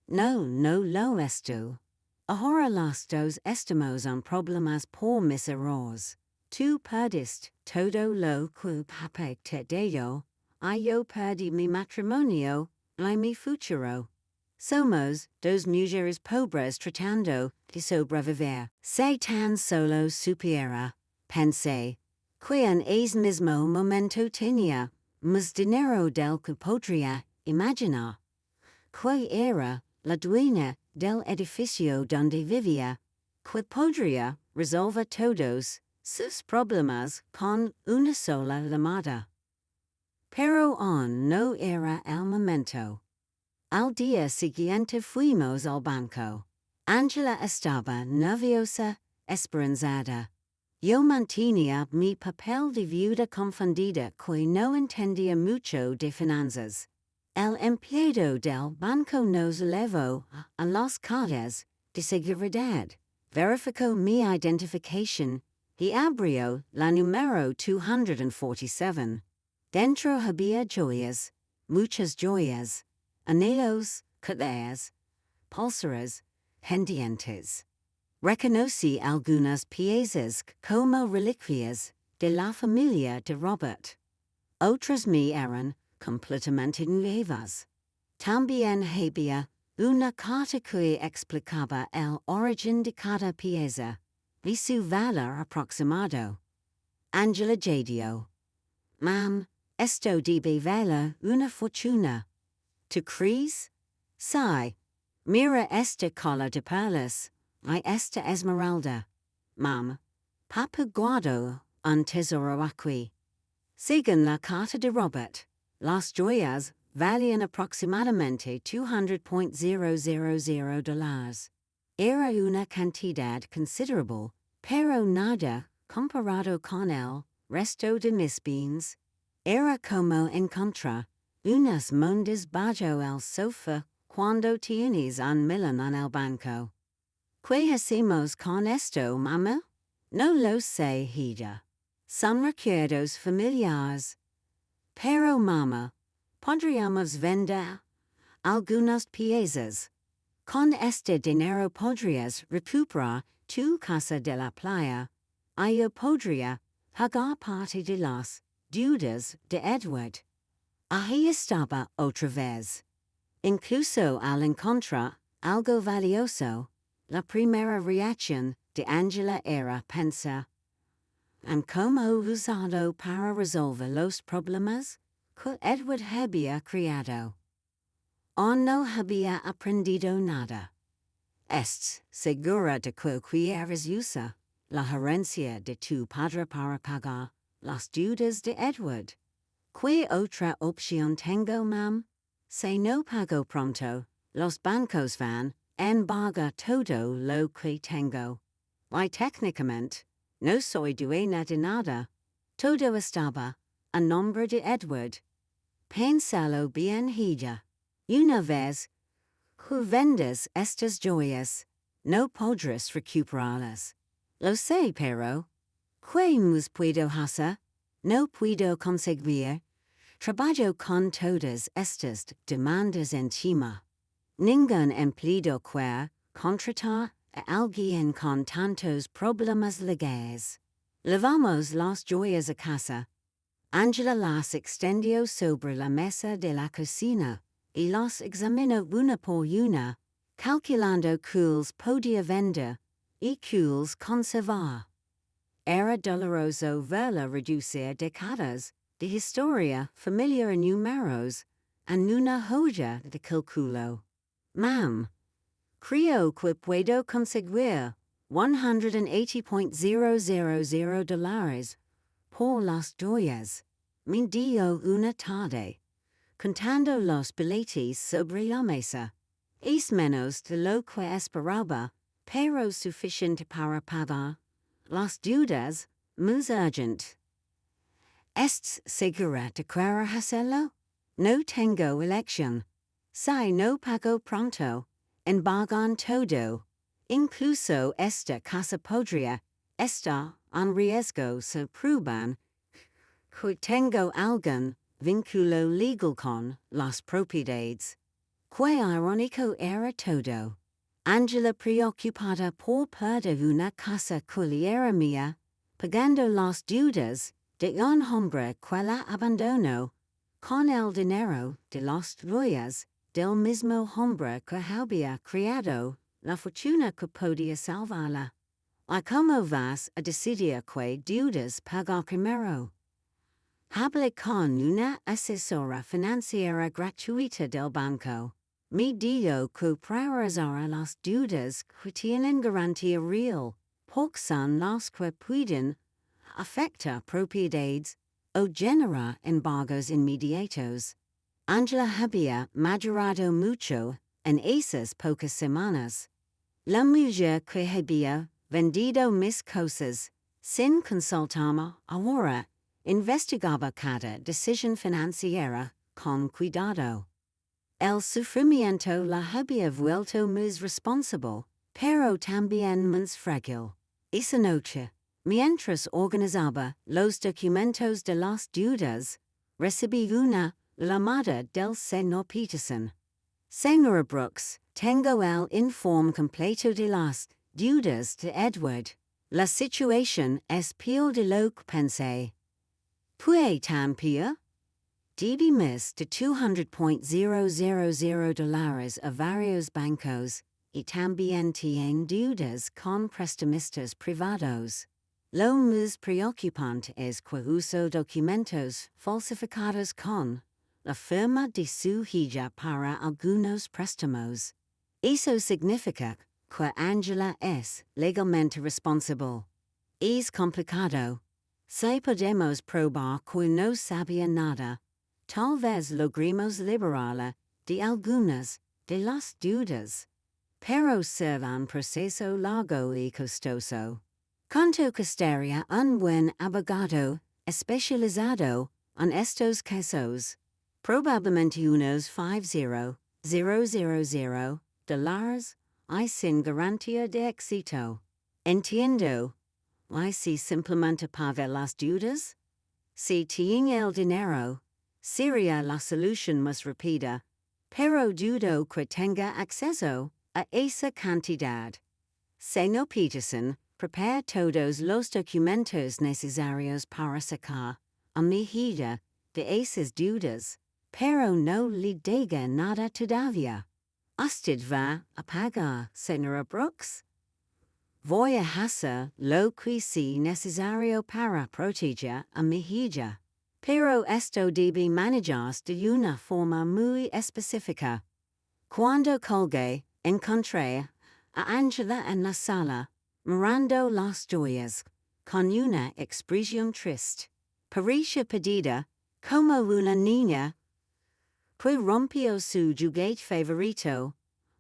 Speaker 1: No, no lo estoy. Ahora los dos estamos en problemas por mis errores. Tú perdiste todo lo que papá te dio, y yo perdí mi matrimonio y mi futuro. Somos dos mujeres pobres tratando de sobrevivir. Si tan solo supiera, pensé, que en ese mismo momento tenía más dinero del que podría imaginar. Que era la dueña del edificio donde vivía, que podría resolver todos sus problemas con una sola llamada. Pero aún no era el momento. Al día siguiente fuimos al banco. Angela estaba nerviosa, esperanzada. Yo mantenía mi papel de viuda confundida que no entendía mucho de finanzas. El empleado del banco nos llevó a las calles de seguridad, verificó mi identificación y abrió la número 247. Dentro había joyas, muchas joyas, anillos, collares, pulseras, pendientes. Reconocí algunas piezas como reliquias de la familia de Robert. Otras me eran completamente nuevas. También había una carta que explicaba el origen de cada pieza y su valor aproximado. Angela Jadio. Mam, esto debe valer una fortuna. ¿Tú crees? Sí. Mira esta cola de perlas. Y esta esmeralda. Mam, Papa guardó un tesoro aquí. Según la carta de Robert, las joyas valían aproximadamente $200,000. Era una cantidad considerable, pero nada comparado con el resto de mis bienes. Era como encontrar unas monedas bajo el sofá cuando tienes un millón en el banco. ¿Qué hacemos con esto, mamá? No lo sé, Hija. Son recuerdos familiares. Pero mamá, podríamos vender algunas piezas. Con este dinero podrías recuperar tu casa de la playa. Y yo podría pagar parte de las deudas de Edward. Ahí estaba otra vez. Incluso al encontrar algo valioso, la primera reacción de Angela era pensar en cómo usarlo para resolver los problemas que Edward había creado. O no había aprendido nada. ¿Estás segura de que quieres usar la herencia de tu padre para pagar las deudas de Edward? ¿Qué otra opción tengo, mam? Si no pago pronto, los bancos van embargar todo lo que tengo. Y técnicamente, no soy dueña de nada. Todo estaba a nombre de Edward. Pénsalo bien, Hija. Una vez que vendas estas joyas, no podrás recuperarlas. Lo sé, pero ¿qué más puedo hacer? No puedo conseguir. Trabajo con todas estas demandas encima. Ningún empleado quiere contratar a alguien con tantos problemas legales. Levamos las joyas a casa. Angela las extendió sobre la mesa de la cocina y las examinó una por una, calculando cuáles podía vender y cuáles conservar. Era doloroso verla reducir décadas de historia familiar en números en una joya de cálculo. Mam, creo que puedo conseguir $180,000 por las joyas. Me dio una tarde, contando los billetes sobre la mesa. Es menos de lo que esperaba, pero suficiente para pagar las deudas más urgent. ¿Estás segura de querer hacerlo? No tengo elección. Si no pago pronto, embargan todo. Incluso esta casa podría estar en riesgo si prueban que tengo algún vínculo legal con las propiedades. Qué irónico era todo. Angela preocupada por perder una casa que era mía, pagando las deudas de un hombre que la abandonó, con el dinero de las joyas del mismo hombre que había creado la fortuna que podía salvarla. ¿Y cómo vas a decidir qué deudas pagar primero? Hablé con una asesora financiera gratuita del banco. Me dijo que priorizar las deudas que tienen garantía real, porque son las que pueden afectar propiedades o generar embargos inmediatos. Angela había madurado mucho en esas pocas semanas. La mujer que había vendido mis cosas Sin consultaba ahora, investigaba cada decisión financiera con cuidado. El sufrimiento la había vuelto más responsable, pero también más frágil. Esa noche, mientras organizaba los documentos de las deudas, recibí una llamada del señor Peterson. Señora Brooks, tengo el informe completo de las deudas de Edward. La situación es peor de lo que pensé. ¿Puede tan peor? Debí más de $200,000 a varios bancos, y también tiene deudas con prestamistas privados. Lo más preocupante es que uso documentos falsificados con la firma de su hija para algunos préstamos. Eso significa que Angela es legalmente responsable. Es complicado. Si podemos probar que no sabía nada, tal vez logremos liberarla de algunas de las deudas. Pero será un proceso largo y costoso. ¿Cuánto costaría un buen abogado especializado en estos casos? Probablemente unos $50,000 y sin garantía de éxito. Entiendo. ¿Y si simplemente paga las deudas? Si tiene el dinero, sería la solución más rápida, pero dudo que tenga acceso a esa cantidad. Señor Peterson, prepara todos los documentos necesarios para sacar a mi hija de esas deudas, pero no le diga nada todavía. ¿Usted va a pagar, señora Brooks? Voy a hacer lo que sea necesario para proteger a mi hija. Pero esto debe manejarse de una forma muy específica. Cuando colgué, encontré a Angela en la sala, mirando las joyas, con una expresión triste. Parecía perdida, como una niña que rompió su juguete favorito,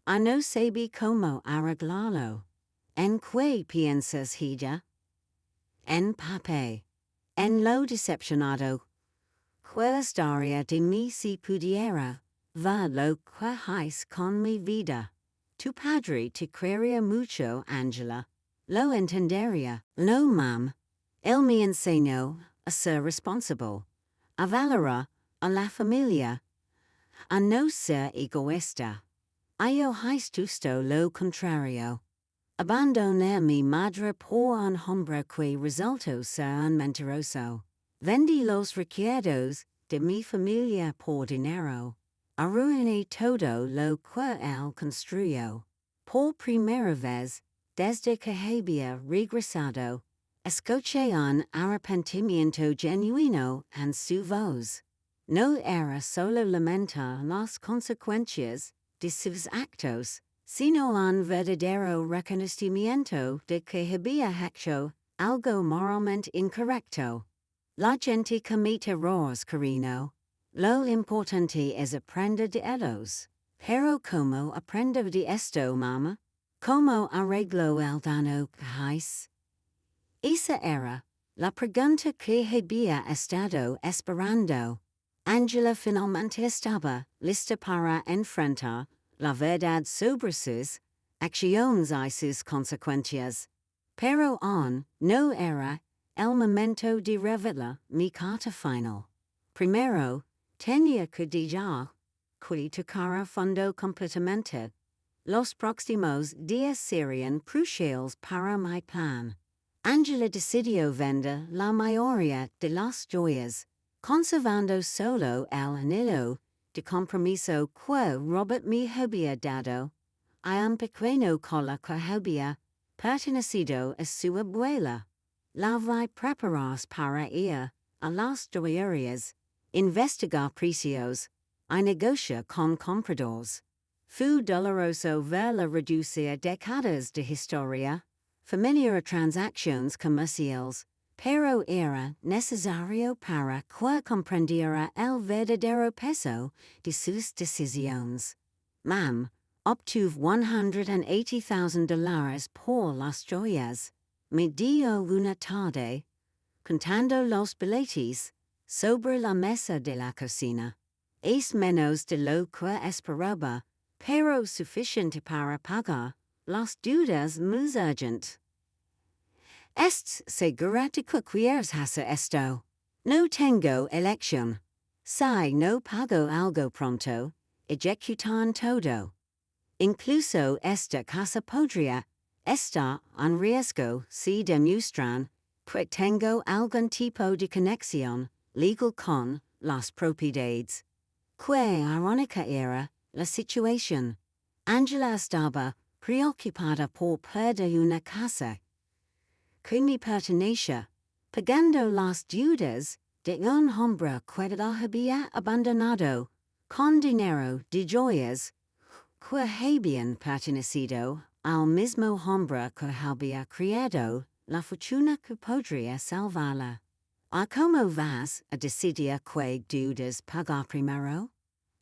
Speaker 1: y no sabía cómo arreglarlo. ¿En qué piensas, hija? En papel. En lo decepcionado que estaría de mí si pudiera ver lo que hice con mi vida. Tu padre te quería mucho, Angela. Lo entendería. No, mam. Él me enseñó a ser responsable, a valorar a la familia, a no ser egoísta. Yo hice justo lo contrario. Abandoné a mi madre por un hombre que resultó ser un mentiroso. Vendí los recuerdos de mi familia por dinero. Arruiné todo lo que él construyó. Por primera vez, desde que había regresado, escuché un arrepentimiento genuino en su voz. No era solo lamentar las consecuencias de sus actos, sino un verdadero reconocimiento de que había hecho algo moralmente incorrecto. La gente comete errores, cariño. Lo importante es aprender de ellos. Pero ¿cómo aprendo de esto, mamá? ¿Cómo arreglo el daño que hice? Esa era la pregunta que había estado esperando. Angela finalmente estaba lista para enfrentar la verdad sobre sus acciones y sus consecuencias. Pero aún no era el momento de revelar mi carta final. Primero, tenía que dejar que tocara fondo completamente. Los próximos días serían cruciales para mi plan. Angela decidió vender la mayoría de las joyas, conservando solo el anillo de compromiso que Robert me había dado, y un pequeño collar que había pertenecido a su abuela. La vi prepararse para ir a las joyerías, investigar precios, y negociar con compradores. Fue doloroso verla reducir décadas de historia, familiar transacciones comerciales, pero era necesario para que comprendiera el verdadero peso de sus decisiones. Mam, obtuve $180,000 por las joyas. me dio una tarde, contando los billetes, sobre la mesa de la cocina. Es menos de lo que esperaba, pero suficiente para pagar las deudas muy urgent. Segura de que quieres hacer esto. No tengo elección. Si no pago algo pronto, ejecutan todo. Incluso esta casa podría estar en riesgo si demuestran que tengo algún tipo de conexión legal con las propiedades. Que irónica era la situación. Angela estaba preocupada por perder una casa que me pertenece, pagando las deudas de un hombre que la había abandonado, con dinero de joyas que habían pertenecido al mismo hombre que había creado la fortuna que podría salvarla. ¿Cómo vas a decidir qué deudas pagar primero?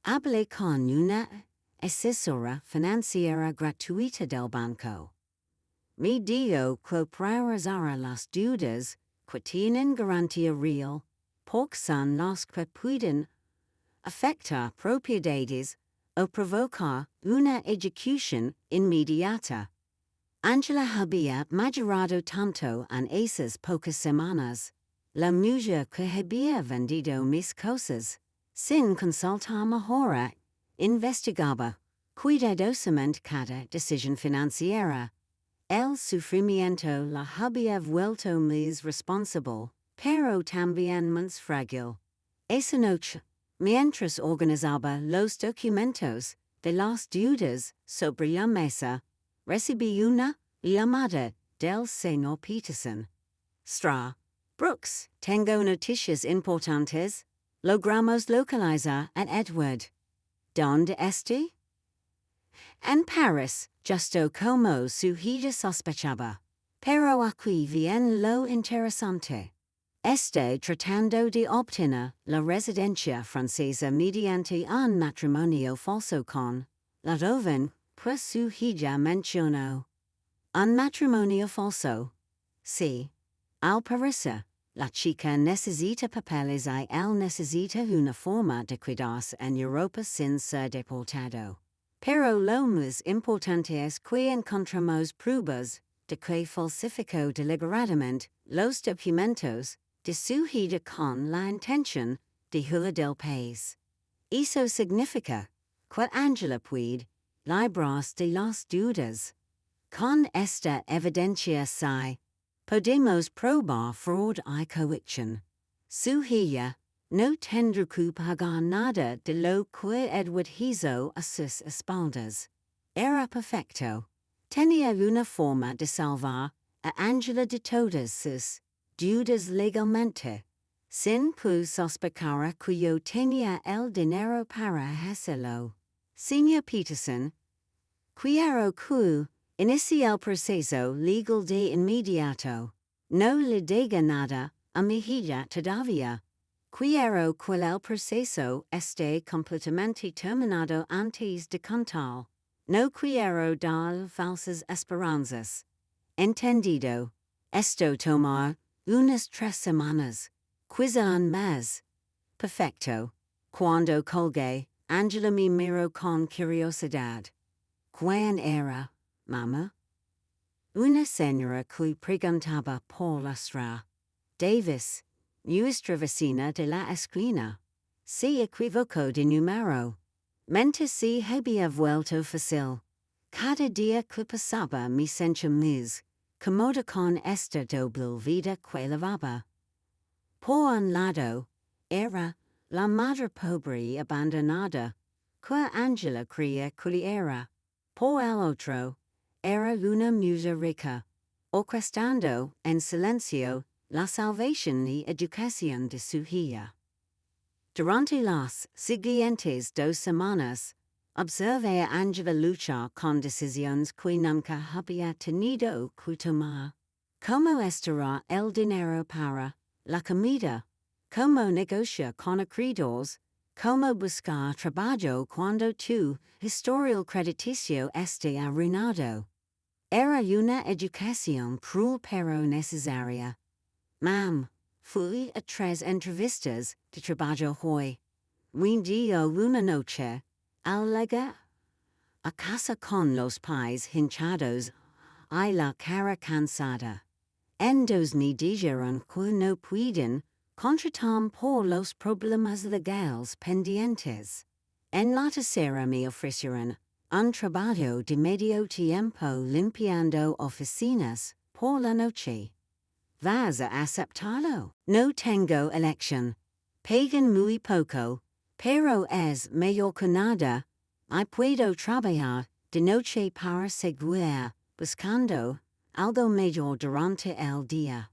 Speaker 1: Hablé con una asesora financiera gratuita del banco. Me dio que priorizara las deudas que tienen garantía real, porque son las que pueden afectar propiedades o provocar una ejecución inmediata. Angela había madurado tanto en esas pocas semanas. La mujer que había vendido mis cosas, sin consultar mejor, investigaba cuidadosamente cada decisión financiera. El sufrimiento la había vuelto más responsable, pero también más frágil. Esa noche, mientras organizaba los documentos de las deudas sobre la mesa, recibí una llamada del señor Peterson. Brooks, tengo noticias importantes. Logramos localizar a Edward. ¿Dónde está? En Paris, justo como su hija sospechaba. Pero aquí viene lo interesante. Estoy tratando de obtener la residencia francesa mediante un matrimonio falso con la joven que su hija mencionó. Un matrimonio falso. Sí. Al parecer, la chica necesita papeles y él necesita una forma de quedarse en Europa sin ser deportado. Pero lo más importante es que encontramos pruebas de que falsificó deliberadamente los documentos de su hija con la intención de huir del país. Eso significa que Angela puede librarse de las deudas. Con esta evidencia podemos probar fraud y coacción. Su hija no tendrá que pagar nada de lo que Edward hizo a sus espaldas. Era perfecto. Tenía una forma de salvar a Angela de todas sus deudas legalmente, sin que sospechara que yo tenía el dinero para hacerlo. Señor Peterson, quiero que inicie el proceso legal de inmediato. No le diga nada a mi hija todavía. Quiero que el proceso esté completamente terminado antes de contar. No quiero dar falsas esperanzas. Entendido. Esto tomar unas 3 semanas. Quizá un mes. Perfecto. Cuando colgué, Angela me miró con curiosidad. ¿Quién era, mamá? Una señora que preguntaba por la Sra. Davis, nuestra vecina de la esquina. Se equivocó de número. Mente se había vuelto fácil. Cada día que pasaba me sentía más cómoda con esta doble vida que llevaba. Por un lado, era la madre pobre y abandonada, que Angela creía que era. Por el otro, era una mujer rica, orquestando en silencio la salvación y educación de su hija. Durante las siguientes 2 semanas, observé a Angela luchar con decisiones que nunca había tenido que tomar. Cómo estará el dinero para la comida, cómo negociar con acreedores, cómo buscar trabajo cuando tu historial crediticio esté arruinado. Era una educación cruel pero necesaria. Mam, fui a tres entrevistas de trabajo hoy. Rindió una noche, al a casa con los pies hinchados, y la cara cansada. En 2000 dijeron que no pueden contratar por los problemas legales pendientes. En la tercera me ofrecieron un trabajo de medio tiempo limpiando oficinas por la noche. ¿Vas a aceptarlo? No tengo elección. Pagan muy poco, pero es mejor que nada. Y puedo trabajar de noche para seguir buscando algo mejor durante el día.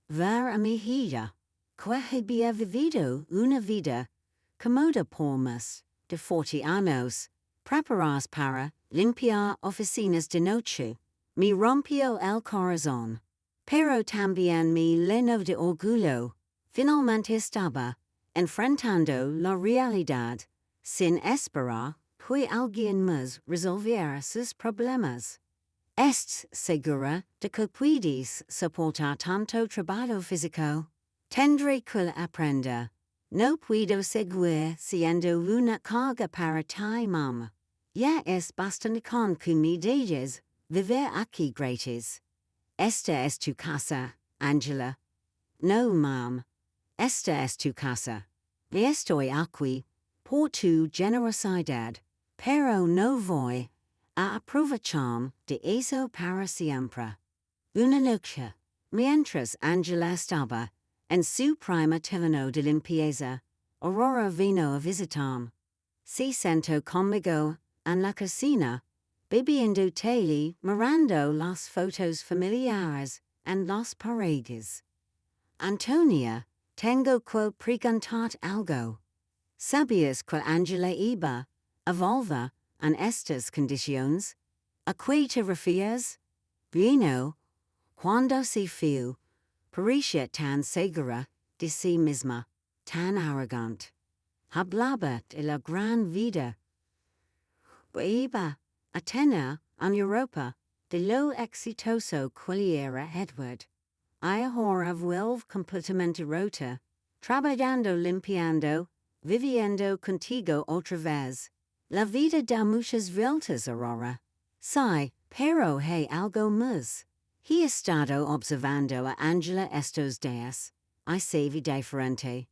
Speaker 1: Ver a mi hija, que había vivido una vida cómoda por más de 40 años, prepararse para limpiar oficinas de noche, me rompió el corazón. Pero también me llenó de orgullo. Finalmente estaba enfrentando la realidad, sin esperar que alguien más resolviera sus problemas. ¿Estás segura de que puedes soportar tanto trabajo físico? Tendré que aprender. No puedo seguir siendo una carga para ti, mamá. Ya es bastante con que me dejes vivir aquí gratis. Esta es tu casa, Angela. No, mam. Esta es tu casa. Y estoy aquí por tu generosidad, pero no voy a aprovechar de eso para siempre. Una noche, mientras Angela estaba en su prima turno de limpieza, Aurora vino a visitarme. Se sentó conmigo en la cocina, bebiendo té y mirando las fotos familiares en las paredes. Antonia, tengo que preguntar algo. ¿Sabías que Angela iba a volver en estas condiciones? ¿A qué te refieres? Bueno, cuando se fue, parecía tan segura de sí misma, tan arrogante. Hablaba de la gran vida. Iba a tener en Europa de lo exitoso que era Edward. Y ahora vuelve completamente rota, trabajando limpiando, viviendo contigo otra vez. La vida da muchas vueltas, Aurora. Sí, pero hay algo más. He estado observando a Angela estos días, y se ve diferente.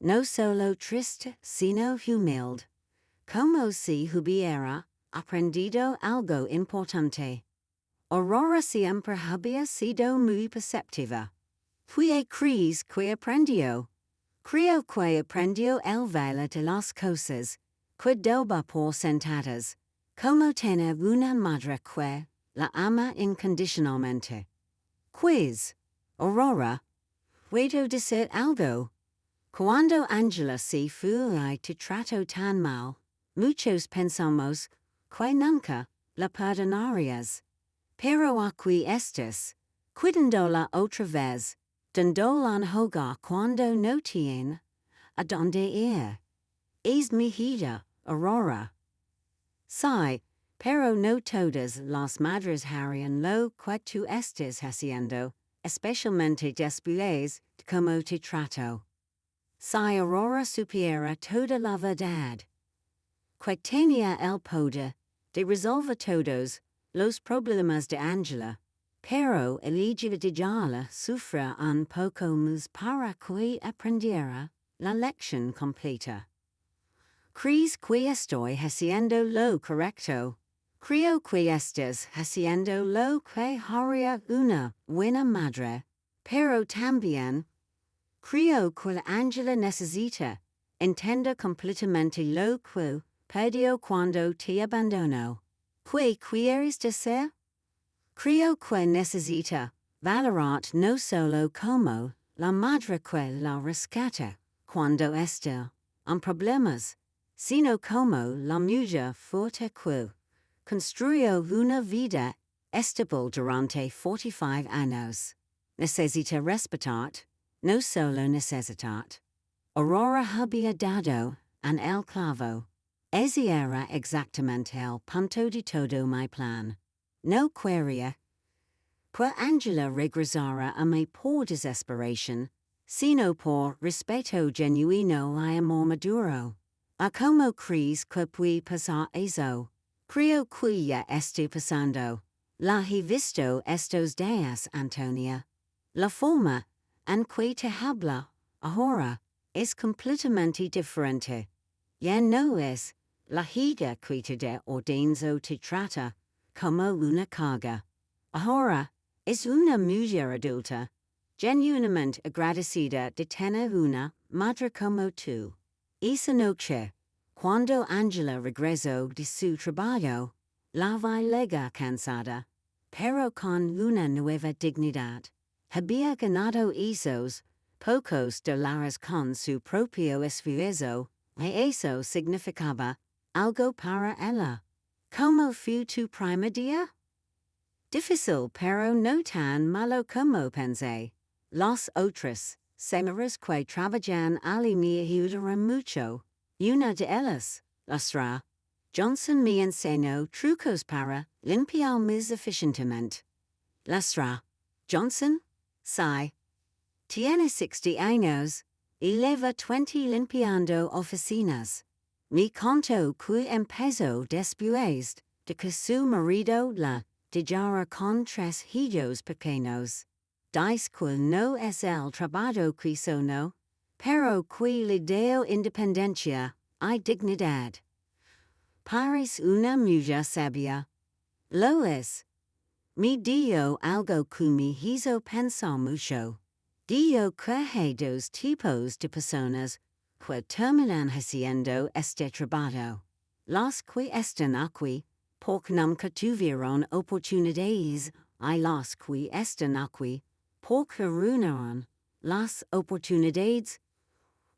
Speaker 1: No solo triste, sino humilde. Como si hubiera aprendido algo importante. Aurora siempre había sido muy perceptiva. ¿Crees que aprendió? Creo que aprendió el valor de las cosas que doba por sentadas, como tener una madre que la ama incondicionalmente. Quiz, Aurora, ¿puedo decir algo? Cuando Angela se fue y te trató tan mal, muchos pensamos que nunca la perdonarías. Pero aquí estás, cuidándola otra vez, dándola un hogar cuando no tiene a donde ir. Es mi hija, Aurora. Sí, pero no todas las madres harían lo que tú estás haciendo, especialmente después de cómo te trato. Si Aurora supiera toda la verdad, que tenía el poder de resolver todos los problemas de Angela, pero elige dejarla sufrir un poco más para que aprendiera la lección completa. ¿Crees que estoy haciendo lo correcto? Creo que estás haciendo lo que haría una buena madre, pero también creo que Angela necesita entender completamente lo que perdió cuando te abandonó. ¿Qué quieres decir? Creo que necesita valorar no solo como la madre que la rescata cuando está en problemas, sino como la mujer fuerte que construyó una vida estable durante 45 años. Necesita respetar, no solo necesitar. Aurora había dado en el clavo. Ese era exactamente el punto de todo mi plan. No quería por Angela regresara a mi por desesperación, sino por respeto genuino y amor maduro. A como crees que puede pasar eso. Creo que ya estoy pasando. La he visto estos días, Antonia. La forma en que te habla ahora es completamente diferente. Ya no es la hija que te ordena o te trata como una carga. Ahora es una mujer adulta, genuinamente agradecida de tener una madre como tú. Esa noche, cuando Angela regresó de su trabajo, la vi lega cansada, pero con una nueva dignidad. Había ganado esos pocos dólares con su propio esfuerzo, y eso significaba algo para ella. ¿Cómo fue tu primer día? Difícil pero no tan malo como pensé. Los otros semanas que trabajan allí me ayudaron mucho. Una de ellas, Lastra, Johnson me enseñó trucos para limpiar más eficientemente. Lastra, Johnson, sí. Tiene 60 años y lleva 20 limpiando oficinas. Me contó que empezó después de que su marido la dejara con 3 hijos pequeños. Dice que no es el trabajo que sono, pero que le dio independencia y dignidad. Parece una mujer sabia. Lo es. Me dio algo que me hizo pensar mucho. Dio que hay dos tipos de personas que terminan haciendo este trabajo. Los que están aquí porque nunca tuvieron oportunidades y los que están aquí porque arruinaron las oportunidades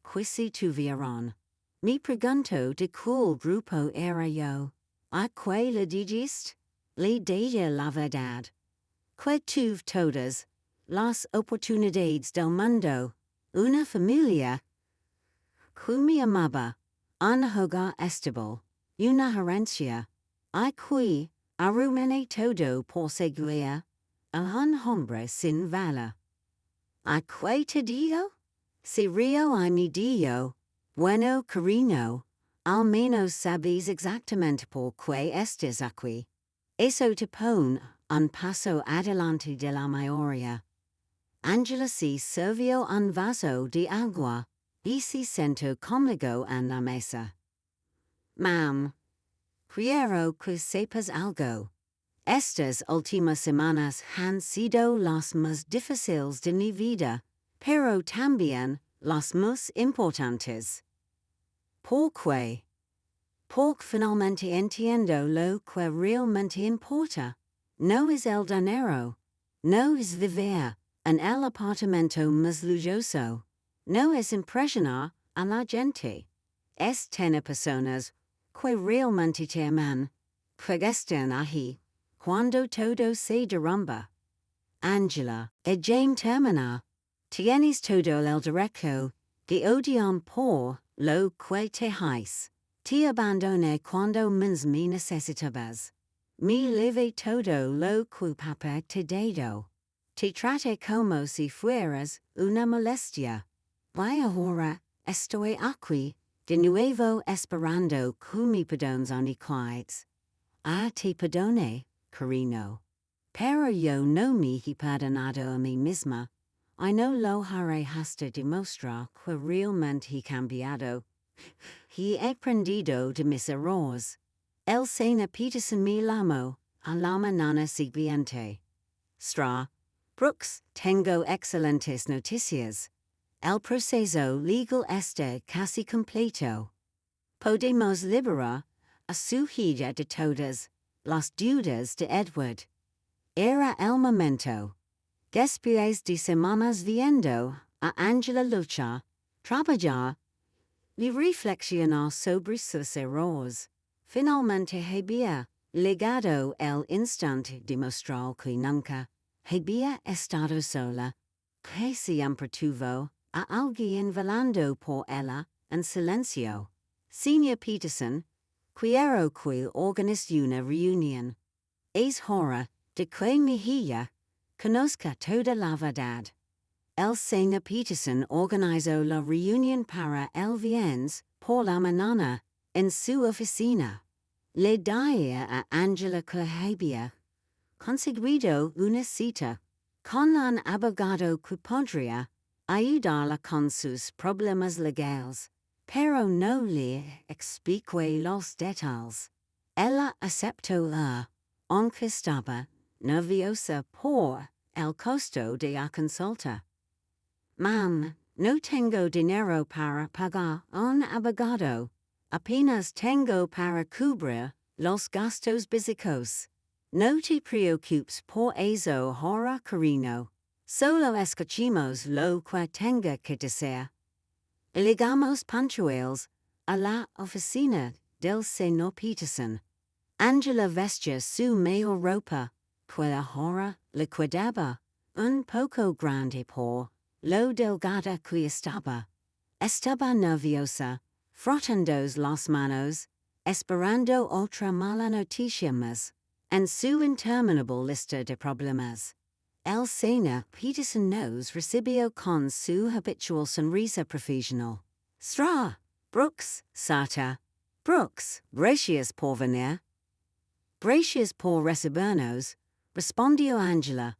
Speaker 1: que sí tuvieron. Me pregunto de cuál grupo era yo. ¿A qué le dijiste? Le dije la verdad. Que tuve todas las oportunidades del mundo, una familia que me amaba, un hogar estable, una herencia, y que arruiné todo por seguir a un hombre sin valor. ¿A qué te digo? Si río y me digo, bueno cariño, al menos sabes exactamente por qué estás aquí. Eso te pone un paso adelante de la mayoría. Angela se sirvió un vaso de agua y se sentó conmigo en la mesa. Mam, quiero que sepas algo. Estas últimas semanas han sido las más difíciles de mi vida, pero también las más importantes. ¿Por qué? Porque finalmente entiendo lo que realmente importa. No es el dinero. No es vivir en el apartamento más lujoso. No es impresionar a la gente. Es tener personas que realmente te aman, que están allí cuando todo se derrumba. Angela, James termina. Tienes todo el derecho de odiar por lo que te hice. Te abandoné cuando menos me necesitabas. Me llevé todo lo que papá te dio. Te traté como si fueras una molestia. Y ahora estoy aquí, de nuevo esperando que me perdones y quites. Te perdoné, cariño. Pero yo no me he perdonado a mí misma. Y no lo haré hasta demostrar que realmente he cambiado. He aprendido de mis errores. El Sena Peterson me llamó a la mañana siguiente. Brooks, tengo excelentes noticias. El proceso legal está casi completo. Podemos liberar a su hija de todas las deudas de Edward. Era el momento. Después de semanas viendo a Angela luchar, trabajar y reflexionar sobre sus errores, finalmente había llegado el instante de mostrar que nunca había estado sola, que siempre tuvo a alguien velando por ella en silencio. Señor Peterson, quiero que organice una reunión. Es hora de que mi hija conozca toda la verdad. El Sena Peterson organizó la reunión para el viernes por la mañana en su oficina. Le dije a Angela que había conseguido una cita con un abogado que podría ayudarla con sus problemas legales, pero no le expliqué los detalles. Ella aceptó aunque estaba nerviosa por el costo de la consulta. Mam, no tengo dinero para pagar un abogado. Apenas tengo para cubrir los gastos básicos. No te preocupes por eso ahora, cariño. Solo escuchemos lo que tenga que decir. Llegamos puntuales a la oficina del señor Peterson. Angela vestía su mejor ropa, que ahora le quedaba un poco grande por lo delgada que estaba. Estaba nerviosa, frotando las manos, esperando otra mala noticia más, en su interminable lista de problemas. El señor Peterson nos recibió con su habitual sonrisa profesional. Brooks, Sata. Brooks, gracias por venir. Gracias por recibirnos, respondió Angela.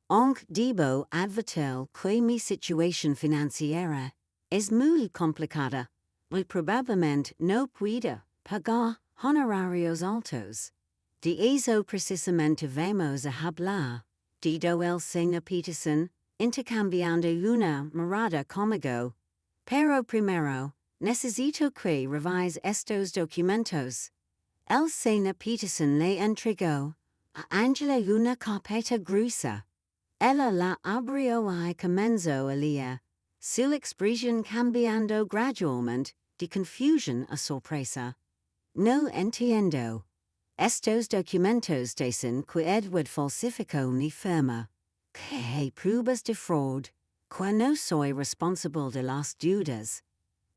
Speaker 1: Aunque debo advertir que mi situación financiera es muy complicada, y probablemente no pueda pagar honorarios altos. De eso precisamente vamos a hablar, dijo el señor Peterson, intercambiando una mirada conmigo. Pero primero, necesito que revise estos documentos. El señor Peterson le entregó a Angela una carpeta gruesa. Ella la abrió y comenzó a leer, su expresión cambiando gradualmente de confusión a sorpresa. No entiendo. Estos documentos dicen que Edward falsificó mi firma, que hay pruebas de fraude, que no soy responsable de las deudas.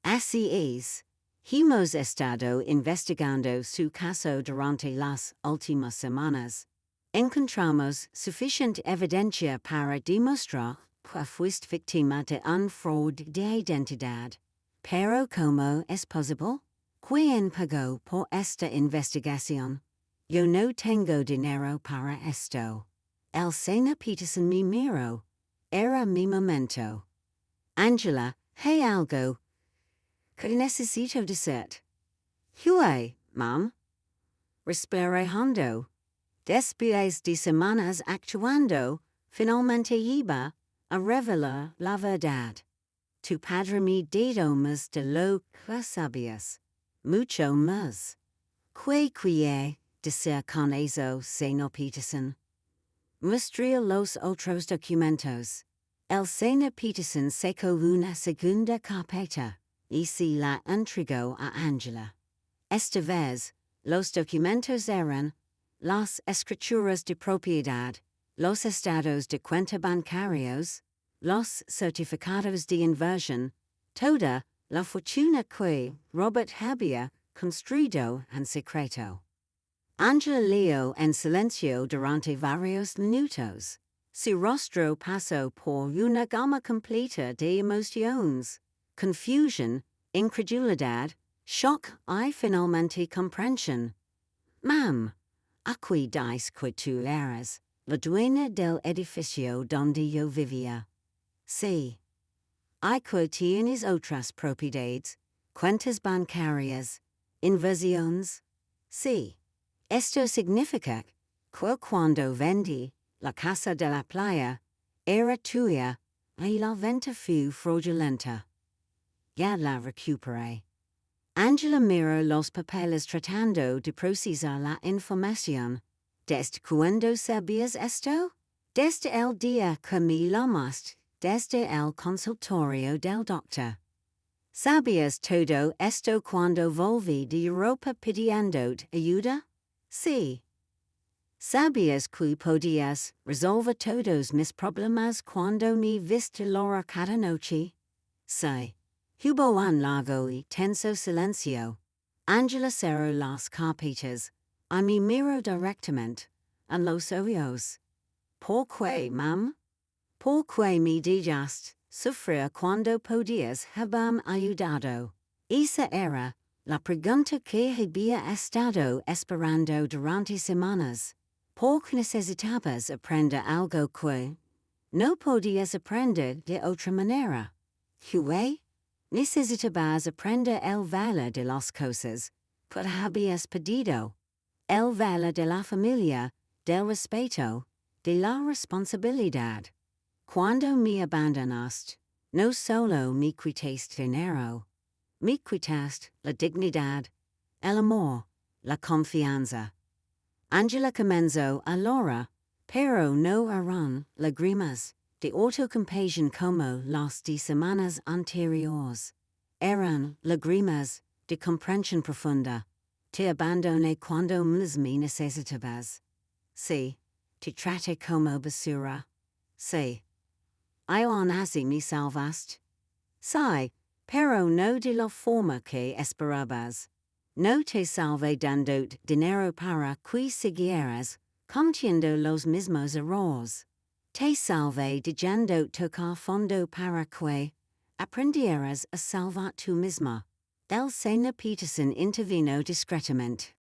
Speaker 1: Así es. Hemos estado investigando su caso durante las últimas semanas. Encontramos suficiente evidencia para demostrar que fuiste víctima de un fraude de identidad. Pero ¿cómo es posible? ¿Quién pagó por esta investigación? Yo no tengo dinero para esto. El señor Peterson me miró. Era mi momento. Angela, hay algo que necesito decir. Huey, mam. Respiré hondo. Después de semanas actuando, finalmente iba a revelar la verdad. Tu padre me dio más de lo que sabías. Mucho más. ¿Qué quiere decir con eso, señor Peterson? Muestre los otros documentos. El señor Peterson sacó una segunda carpeta y se la entregó a Angela. Esta vez, los documentos eran las escrituras de propiedad, los estados de cuenta bancarios, los certificados de inversión, toda la fortuna que Robert había construido en secreto. Angela leyó en silencio durante varios minutos. Su rostro pasó por una gama completa de emociones: confusión, incredulidad, shock y finalmente comprensión. Mam, aquí dice que tú eras la dueña del edificio donde yo vivía. Sí. ¿Y que tienes otras propiedades, cuentas bancarias, inversiones? Sí. Esto significa que cuando vendí la casa de la playa, era tuya y la venta fue fraudulenta. Ya la recuperé. Angela miró los papeles tratando de procesar la información. ¿Desde cuándo sabías esto? Desde el día que me llamaste, desde el consultorio del doctor. ¿Sabías todo esto cuando volví de Europa pidiéndote ayuda? Sí. ¿Sabías que podías resolver todos mis problemas cuando me viste llorar cada noche? Sí. Hubo un largo y tenso silencio. Angela cerró las carpetas y me miró directamente en los ojos. Porque, mam? Porque me dejaste sufrir cuando podías haberme ayudado. Esa era la pregunta que había estado esperando durante semanas. Porque necesitabas aprender algo que no podías aprender de otra manera. Hue, necesitabas aprender el valor de las cosas que habías pedido, el valor de la familia, del respeto, de la responsabilidad. Cuando me abandonaste, no solo me quitaste dinero, me quitaste la dignidad, el amor, la confianza. Angela comenzó allora, pero no eran lágrimas de autocompasión como las de semanas anteriores. Eran lágrimas de comprensión profunda. Te abandoné cuando más me necesitabas. Sí, te traté como basura. Sí. Aún así me salvaste. Sí, pero no de la forma que esperabas. No te salvé dándote dinero para que siguieras cometiendo los mismos errores. Te salvé dejándote tocar fondo para que aprendieras a salvar tú misma. El Señor Peterson intervino discretamente.